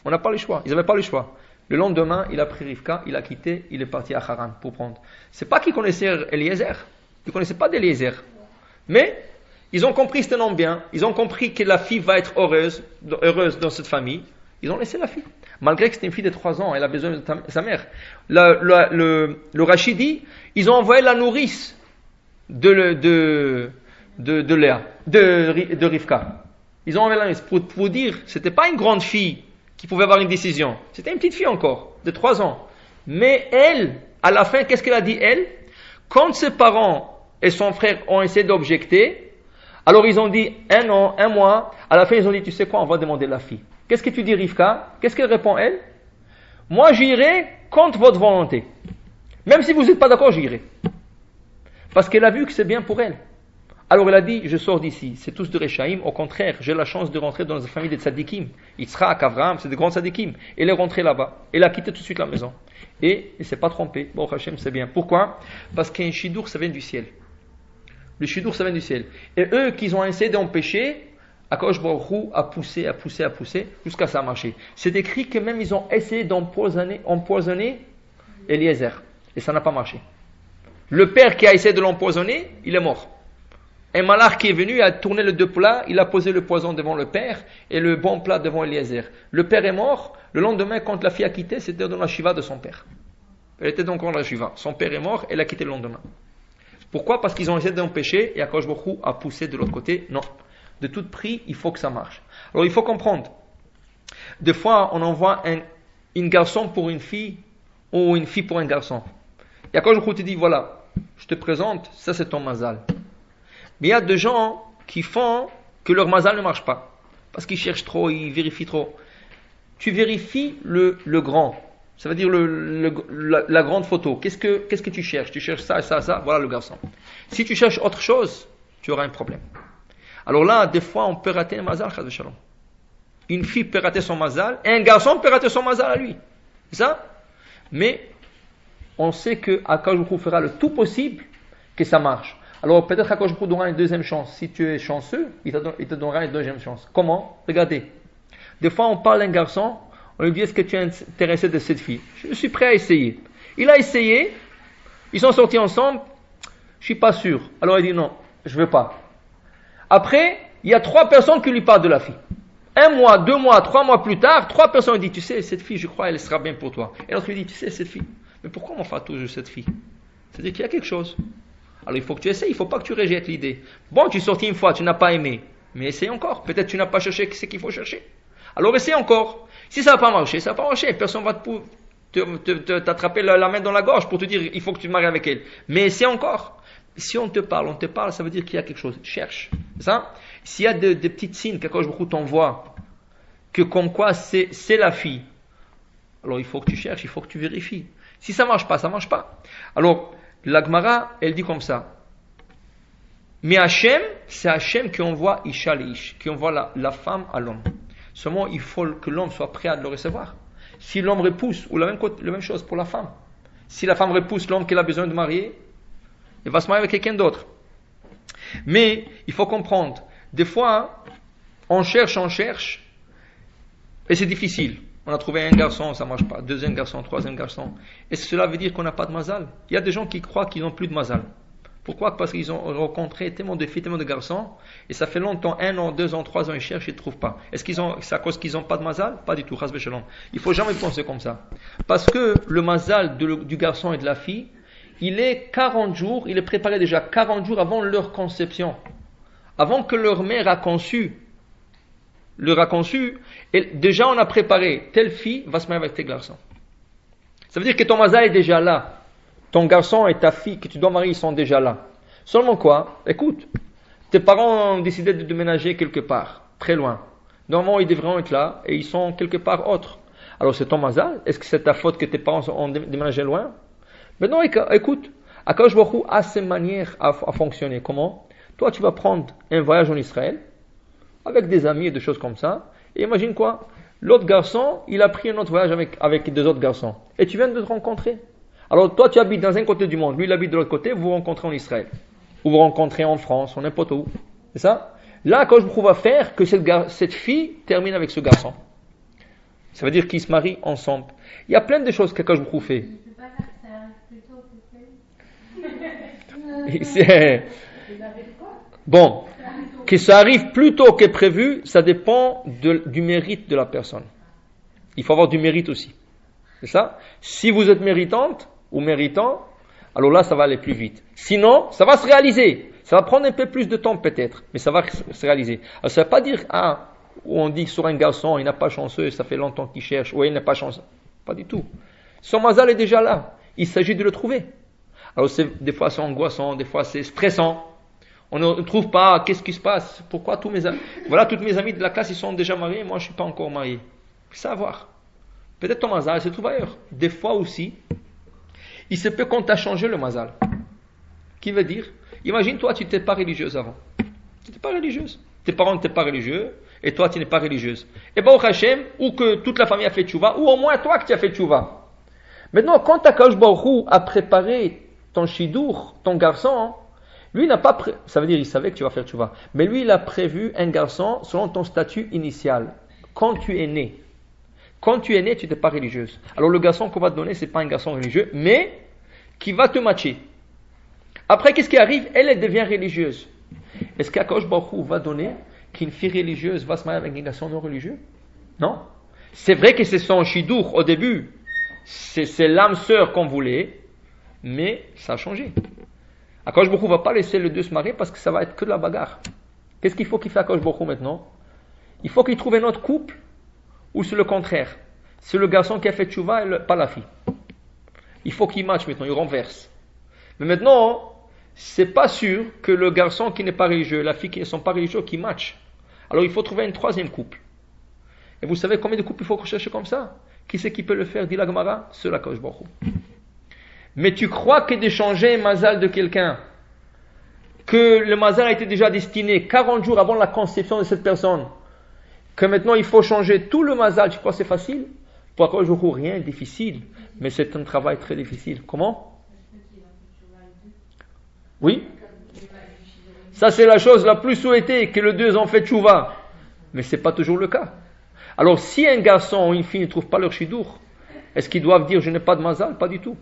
On n'a pas le choix, ils n'avaient pas le choix. Le lendemain, il a pris Rivka, il a quitté, il est parti à Haran pour prendre. C'est pas qu'ils connaissaient Eliezer, ils ne connaissaient pas d'Eliezer. Mais, ils ont compris c'était non bien, ils ont compris que la fille va être heureuse dans cette famille, ils ont laissé la fille. Malgré que c'était une fille de 3 ans, elle a besoin de sa mère. Le Rashi dit, ils ont envoyé la nourrice de Léa, de Rivka. Ils ont envoyé la nourrice pour dire, c'était pas une grande fille qui pouvait avoir une décision. C'était une petite fille encore, de 3 ans. Mais elle, à la fin, qu'est-ce qu'elle a dit, elle? Quand ses parents et son frère ont essayé d'objecter, alors ils ont dit 1 an, 1 mois, à la fin ils ont dit, tu sais quoi, on va demander la fille. Qu'est-ce que tu dis, Rivka? Qu'est-ce qu'elle répond, elle? Moi, j'irai contre votre volonté. Même si vous n'êtes pas d'accord, j'irai. Parce qu'elle a vu que c'est bien pour elle. Alors elle a dit, je sors d'ici. C'est tous de Rechaïm. Au contraire, j'ai la chance de rentrer dans la famille des tzadikim. Yitzhak, Avraham, c'est des grands tzadikim. Elle est rentrée là-bas. Elle a quitté tout de suite la maison. Et elle ne s'est pas trompée. Bon, Hachem, c'est bien. Pourquoi? Parce qu'un shidour, ça vient du ciel. Le shidour, ça vient du ciel. Et eux, qu'ils ont essayé d'empêcher, Akadosh Baruch Hu a poussé, jusqu'à ça a marché. C'est écrit que même ils ont essayé d'empoisonner Eliezer. Et ça n'a pas marché. Le père qui a essayé de l'empoisonner, il est mort. Un malach qui est venu a tourné les 2 plats, il a posé le poison devant le père et le bon plat devant Eliezer. Le père est mort, le lendemain quand la fille a quitté, c'était dans la shiva de son père. Elle était donc dans la shiva. Son père est mort, elle a quitté le lendemain. Pourquoi? Parce qu'ils ont essayé d'empêcher et Akadosh Baruch Hu a poussé de l'autre côté. Non. De tout prix, il faut que ça marche. Alors il faut comprendre. Des fois, on envoie un garçon pour une fille ou une fille pour un garçon. Et Akadosh Baruch Hu te dit, voilà, je te présente, ça c'est ton mazal. Mais il y a des gens qui font que leur mazal ne marche pas. Parce qu'ils cherchent trop, ils vérifient trop. Tu vérifies le grand. Ça veut dire la grande photo. Qu'est-ce que tu cherches? Tu cherches ça, ça, ça, voilà le garçon. Si tu cherches autre chose, tu auras un problème. Alors là, des fois, on peut rater un mazal, chas v'shalom. Une fille peut rater son mazal, et un garçon peut rater son mazal à lui. C'est ça? Mais, on sait que Akadosh Baruch Hu fera le tout possible que ça marche. Alors peut-être Akadosh Baruch Hu donnera une deuxième chance. Si tu es chanceux, il te donnera une deuxième chance. Comment? Regardez. Des fois, on parle d'un garçon, on lui dit, est-ce que tu es intéressé de cette fille? Je suis prêt à essayer. Il a essayé, ils sont sortis ensemble, je suis pas sûr. Alors il dit, non, je veux pas. Après, il y a 3 personnes qui lui parlent de la fille. 1 mois, 2 mois, 3 mois plus tard, 3 personnes lui disent, tu sais, cette fille, je crois, elle sera bien pour toi. Et l'autre lui dit, tu sais, cette fille, mais pourquoi on fait toujours cette fille? C'est-à-dire qu'il y a quelque chose. Alors il faut que tu essaies, il ne faut pas que tu rejettes l'idée. Bon, tu es sorti une fois, tu n'as pas aimé, mais essaie encore. Peut-être tu n'as pas cherché ce qu'il faut chercher. Alors essaie encore. Si ça n'a pas marché, ça n'a pas marché. Personne ne va t'attraper la main dans la gorge pour te dire, il faut que tu te maries avec elle. Mais essaie encore. Si on te parle, ça veut dire qu'il y a quelque chose. Cherche. C'est ça? S'il y a des petites signes qu'Akadosh Baruch Hu t'envoie, que comme quoi c'est la fille, alors il faut que tu cherches, il faut que tu vérifies. Si ça marche pas, ça marche pas. Alors, la Gemara, elle dit comme ça. Mais Hachem, c'est Hachem qui envoie Isha l'Ish, qui envoie la femme à l'homme. Seulement, il faut que l'homme soit prêt à le recevoir. Si l'homme repousse, ou la même chose pour la femme. Si la femme repousse l'homme qu'elle a besoin de marier, elle va se marier avec quelqu'un d'autre. Mais, il faut comprendre, des fois, on cherche, et c'est difficile. On a trouvé un garçon, ça ne marche pas. 2e garçon, 3e garçon. Est-ce que cela veut dire qu'on n'a pas de mazal? Il y a des gens qui croient qu'ils n'ont plus de mazal. Pourquoi? Parce qu'ils ont rencontré tellement de filles, tellement de garçons, et ça fait longtemps, 1 an, 2 ans, 3 ans, ils cherchent, ils ne trouvent pas. Est-ce que c'est à cause qu'ils n'ont pas de mazal? Pas du tout, chas v'shalom. Il ne faut jamais penser comme ça. Parce que le mazal du garçon et de la fille, il est 40 jours, il est préparé déjà 40 jours avant leur conception. Avant que leur mère a conçu, et déjà on a préparé, telle fille va se marier avec tel garçon. Ça veut dire que ton mazal est déjà là. Ton garçon et ta fille que tu dois marier, ils sont déjà là. Seulement quoi? Écoute, tes parents ont décidé de déménager quelque part, très loin. Normalement, ils devraient être là, et ils sont quelque part autre. Alors c'est ton mazal? Est-ce que c'est ta faute que tes parents ont déménagé loin? Maintenant, écoute, Akadosh Baruch Hu a ses manières à fonctionner. Comment? Toi, tu vas prendre un voyage en Israël, avec des amis et des choses comme ça, et imagine quoi? L'autre garçon, il a pris un autre voyage avec deux autres garçons. Et tu viens de te rencontrer. Alors toi, tu habites dans un côté du monde, lui, il habite de l'autre côté, vous vous rencontrez en Israël. Ou vous vous rencontrez en France, ou n'importe où. C'est ça? Là, quand je vous va faire que cette fille termine avec ce garçon. Ça veut dire qu'ils se marient ensemble. Il y a plein de choses que je vous fais. Je peux pas faire que ça arrive plus tôt que Et c'est- Bon, que ça arrive plus tôt que prévu, ça dépend du mérite de la personne. Il faut avoir du mérite aussi. C'est ça? Si vous êtes méritante ou méritant, alors là, ça va aller plus vite. Sinon, ça va se réaliser. Ça va prendre un peu plus de temps peut-être, mais ça va se réaliser. Alors ça ne veut pas dire, où on dit sur un garçon, il n'a pas chanceux, ça fait longtemps qu'il cherche, ou il n'a pas chanceux. Pas du tout. Son mazal est déjà là. Il s'agit de le trouver. Alors des fois c'est angoissant, des fois c'est stressant. On ne trouve pas, qu'est-ce qui se passe? Pourquoi tous mes amis, voilà, toutes mes amies de la classe, ils sont déjà mariés, moi je ne suis pas encore marié. Savoir. Peut-être ton mazal se trouve ailleurs. Des fois aussi, il se peut qu'on t'a changé le mazal. Qui veut dire, imagine toi, tu n'étais pas religieuse avant. Tu n'étais pas religieuse. Tes parents n'étaient pas religieux, et toi, tu n'es pas religieuse. Et bien au Hachem, ou que toute la famille a fait tchouva, ou au moins toi que tu as fait tchouva. Maintenant, quand Akadosh Baruch Hu a préparé ton shidour, ton garçon, lui n'a pas ça veut dire il savait que tu vas faire tchouva, mais lui il a prévu un garçon selon ton statut initial. Quand tu es né, tu n'étais pas religieuse. Alors le garçon qu'on va te donner, c'est pas un garçon religieux, mais qui va te matcher. Après, qu'est-ce qui arrive? Elle devient religieuse. Est-ce qu'Akadosh Baruch Hu va donner qu'une fille religieuse va se marier avec un garçon non religieux? Non. C'est vrai que c'est son shidour au début, c'est l'âme sœur qu'on voulait, mais ça a changé. Akadosh Baruch Hu ne va pas laisser les deux se marier parce que ça va être que de la bagarre. Qu'est-ce qu'il faut qu'il fasse Akadosh Baruch Hu maintenant? Il faut qu'il trouve un autre couple, ou c'est le contraire. C'est le garçon qui a fait tchouva et pas la fille. Il faut qu'il matche maintenant, il renverse. Mais maintenant, c'est pas sûr que le garçon qui n'est pas religieux, la fille qui ne sont pas religieux, qui match. Alors il faut trouver un troisième couple. Et vous savez combien de couples il faut rechercher comme ça? Qui c'est qui peut le faire? Dit la Gemara, seul Akadosh Baruch Hu. Mais tu crois que d'échanger un mazal de quelqu'un, que le mazal a été déjà destiné 40 jours avant la conception de cette personne, que maintenant il faut changer tout le mazal, tu crois que c'est facile? Pour Akadosh Baruch Hu, rien de difficile, mais c'est un travail très difficile. Comment? Oui? Ça c'est la chose la plus souhaitée, que les deux ont fait tchouva. Mais ce n'est pas toujours le cas. Alors si un garçon ou une fille ne trouve pas leur shidour, est-ce qu'ils doivent dire je n'ai pas de mazal? Pas du tout.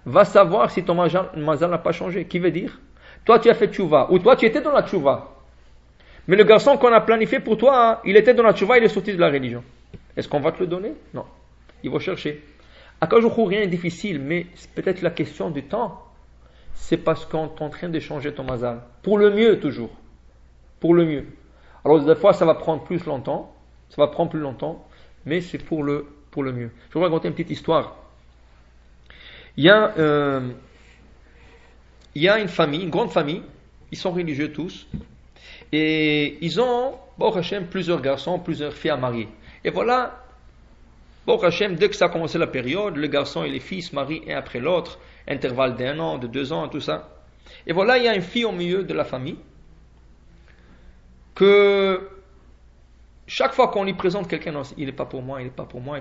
Va savoir si ton mazal n'a pas changé. Qui veut dire? Toi tu as fait tchouva, ou toi tu étais dans la tchouva. Mais le garçon qu'on a planifié pour toi, il était dans la tchouva, il est sorti de la religion. Est-ce qu'on va te le donner? Non. Il va chercher. Akadosh Baruch Hu, rien n'est difficile, mais c'est peut-être la question du temps. C'est parce qu'on est en train de changer ton mazal. Pour le mieux, toujours. Pour le mieux. Alors, des fois, ça va prendre plus longtemps. Ça va prendre plus longtemps. Mais c'est pour le mieux. Je vais vous raconter une petite histoire. Il y a une famille, une grande famille. Ils sont religieux tous. Et ils ont, Baruch Hashem, plusieurs garçons, plusieurs filles à marier. Et voilà, Baruch Hashem, dès que ça a commencé la période, le garçon et les filles se marient un après l'autre. Intervalle d'1 an, de 2 ans, tout ça. Et voilà, il y a une fille au milieu de la famille que chaque fois qu'on lui présente quelqu'un, non, il n'est pas pour moi, il n'est pas pour moi.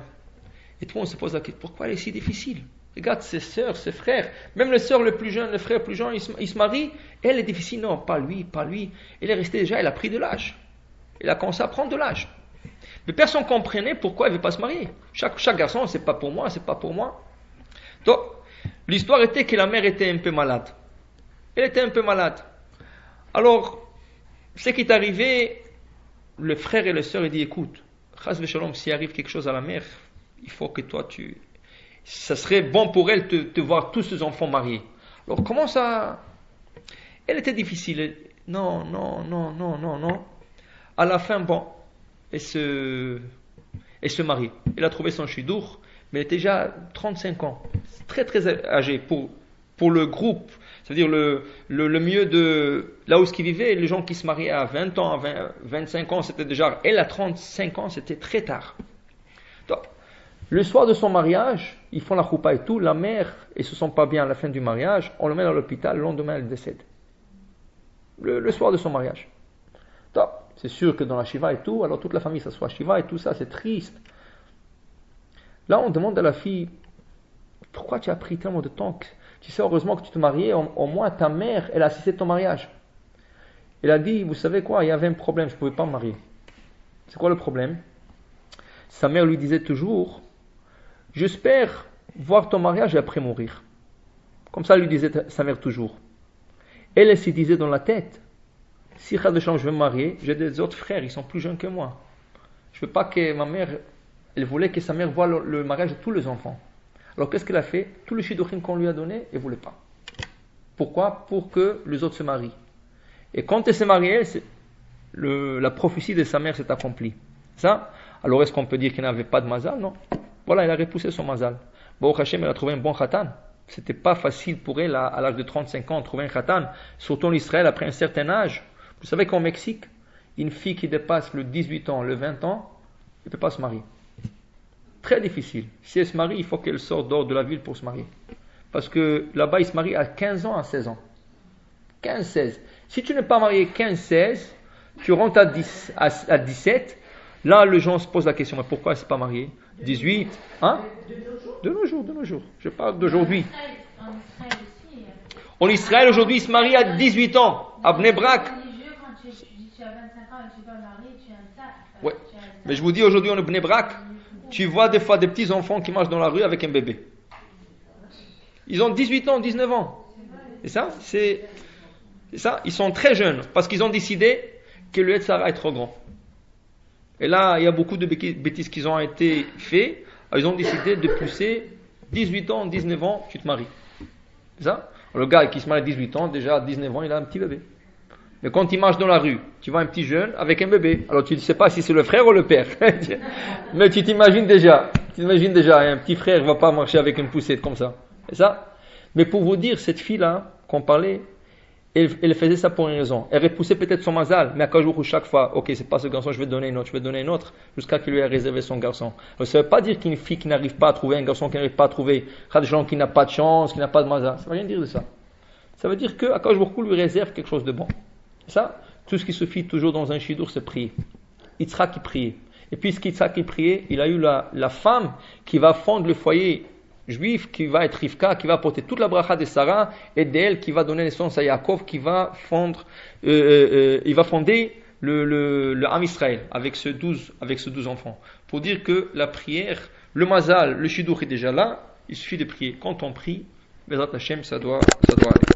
Et tout le monde se pose la question, pourquoi elle est si difficile? Regarde ses sœurs, ses frères, même les sœurs les plus jeunes, les frères plus jeunes, ils se marient. Elle est difficile, non, pas lui, pas lui. Elle est restée déjà, elle a pris de l'âge. Elle a commencé à prendre de l'âge. Mais personne ne comprenait pourquoi elle ne veut pas se marier. Chaque garçon, c'est pas pour moi, c'est pas pour moi. Donc, l'histoire était que la mère était un peu malade. Elle était un peu malade. Alors, ce qui est arrivé, le frère et la sœur, ils disent, écoute, Chas v'shalom, s'il arrive quelque chose à la mère, il faut que toi, ça serait bon pour elle de voir tous ses enfants mariés. Alors, comment ça? Elle était difficile. Non. À la fin, bon, elle se marie. Elle a trouvé son shidour, mais elle était déjà 35 ans. Très très âgée pour le groupe. C'est-à-dire le mieux de là où ils vivaient, les gens qui se mariaient à 20 ans, à 25 ans, c'était déjà... Elle à 35 ans, c'était très tard. Donc, le soir de son mariage, ils font la choupa et tout. La mère, ils se sent pas bien à la fin du mariage. On le met à l'hôpital. Le lendemain, elle décède. Le soir de son mariage. Donc, C'est sûr que dans la Shiva et tout, alors toute la famille s'assoit à Shiva et tout ça, c'est triste. Là, on demande à la fille, pourquoi tu as pris tellement de temps? Tu sais, heureusement que tu te mariais, au moins ta mère, elle a assisté de ton mariage. Elle a dit, vous savez quoi, il y avait un problème, je ne pouvais pas me marier. C'est quoi le problème? Sa mère lui disait toujours, j'espère voir ton mariage et après mourir. Comme ça, lui disait sa mère toujours. Elle se disait dans la tête, si je vais me marier, j'ai des autres frères, ils sont plus jeunes que moi. Je ne veux pas que ma mère, elle voulait que sa mère voie le mariage de tous les enfants. Alors qu'est-ce qu'elle a fait? Tout le shidduchim qu'on lui a donné, elle ne voulait pas. Pourquoi? Pour que les autres se marient. Et quand elle s'est mariée, la prophétie de sa mère s'est accomplie. Ça? Alors est-ce qu'on peut dire qu'elle n'avait pas de mazal? Non. Voilà, elle a repoussé son mazal. Baruch Hashem, elle a trouvé un bon khatan. C'était pas facile pour elle, à l'âge de 35 ans, de trouver un khatan. Surtout en Israël, après un certain âge. Vous savez qu'au Mexique, une fille qui dépasse le 18 ans, le 20 ans, elle ne peut pas se marier. Très difficile. Si elle se marie, il faut qu'elle sorte dehors de la ville pour se marier. Parce que là-bas, ils se marient à 15 ans, à 16 ans. 15-16. Si tu n'es pas marié 15-16, tu rentres à 17, là, les gens se posent la question, mais pourquoi elle ne s'est pas mariée? 18, hein? De nos jours. Je parle d'aujourd'hui. En Israël, aujourd'hui, ils se marient à 18 ans, à Bnei Brak. Ouais. Mais je vous dis, aujourd'hui, on est Bnei Brak. Tu vois des fois des petits enfants qui marchent dans la rue avec un bébé. Ils ont 18 ans, 19 ans. Et ça, c'est ça, ils sont très jeunes parce qu'ils ont décidé que le Yetzirah est trop grand. Et là, il y a beaucoup de bêtises qui ont été faites. Ils ont décidé de pousser 18 ans, 19 ans, tu te maries. C'est ça? Le gars qui se marie à 18 ans, déjà à 19 ans, il a un petit bébé. Mais quand il marche dans la rue, tu vois un petit jeune avec un bébé. Alors tu ne sais pas si c'est le frère ou le père. Mais tu t'imagines déjà. Un petit frère ne va pas marcher avec une poussette comme ça. C'est ça? Mais pour vous dire, cette fille-là, qu'on parlait, elle faisait ça pour une raison. Elle repoussait peut-être son mazal, mais à Kajour, chaque fois, ok, c'est pas ce garçon, je vais te donner un autre, jusqu'à qu'il lui ait réservé son garçon. Alors, ça ne veut pas dire qu'une fille qui n'arrive pas à trouver, un garçon qui n'arrive pas à trouver, qui n'a pas de chance, qui n'a pas de mazal. Ça ne veut rien dire de ça. Ça veut dire qu'à Kajour lui réserve quelque chose de bon. Ça, tout ce qui se fait toujours dans un shidur, c'est prier. Yitzhak qui priait. Et puisqu'Yitzhak qui priait, il a eu la femme qui va fondre le foyer juif, qui va être Rivka, qui va apporter toute la bracha de Sarah, et d'elle qui va donner naissance à Yaakov, qui va fonder le Ham Israël avec ce 12 enfants. Pour dire que la prière, le mazal, le shidur est déjà là, il suffit de prier. Quand on prie, Bezrat Hashem, ça doit aller.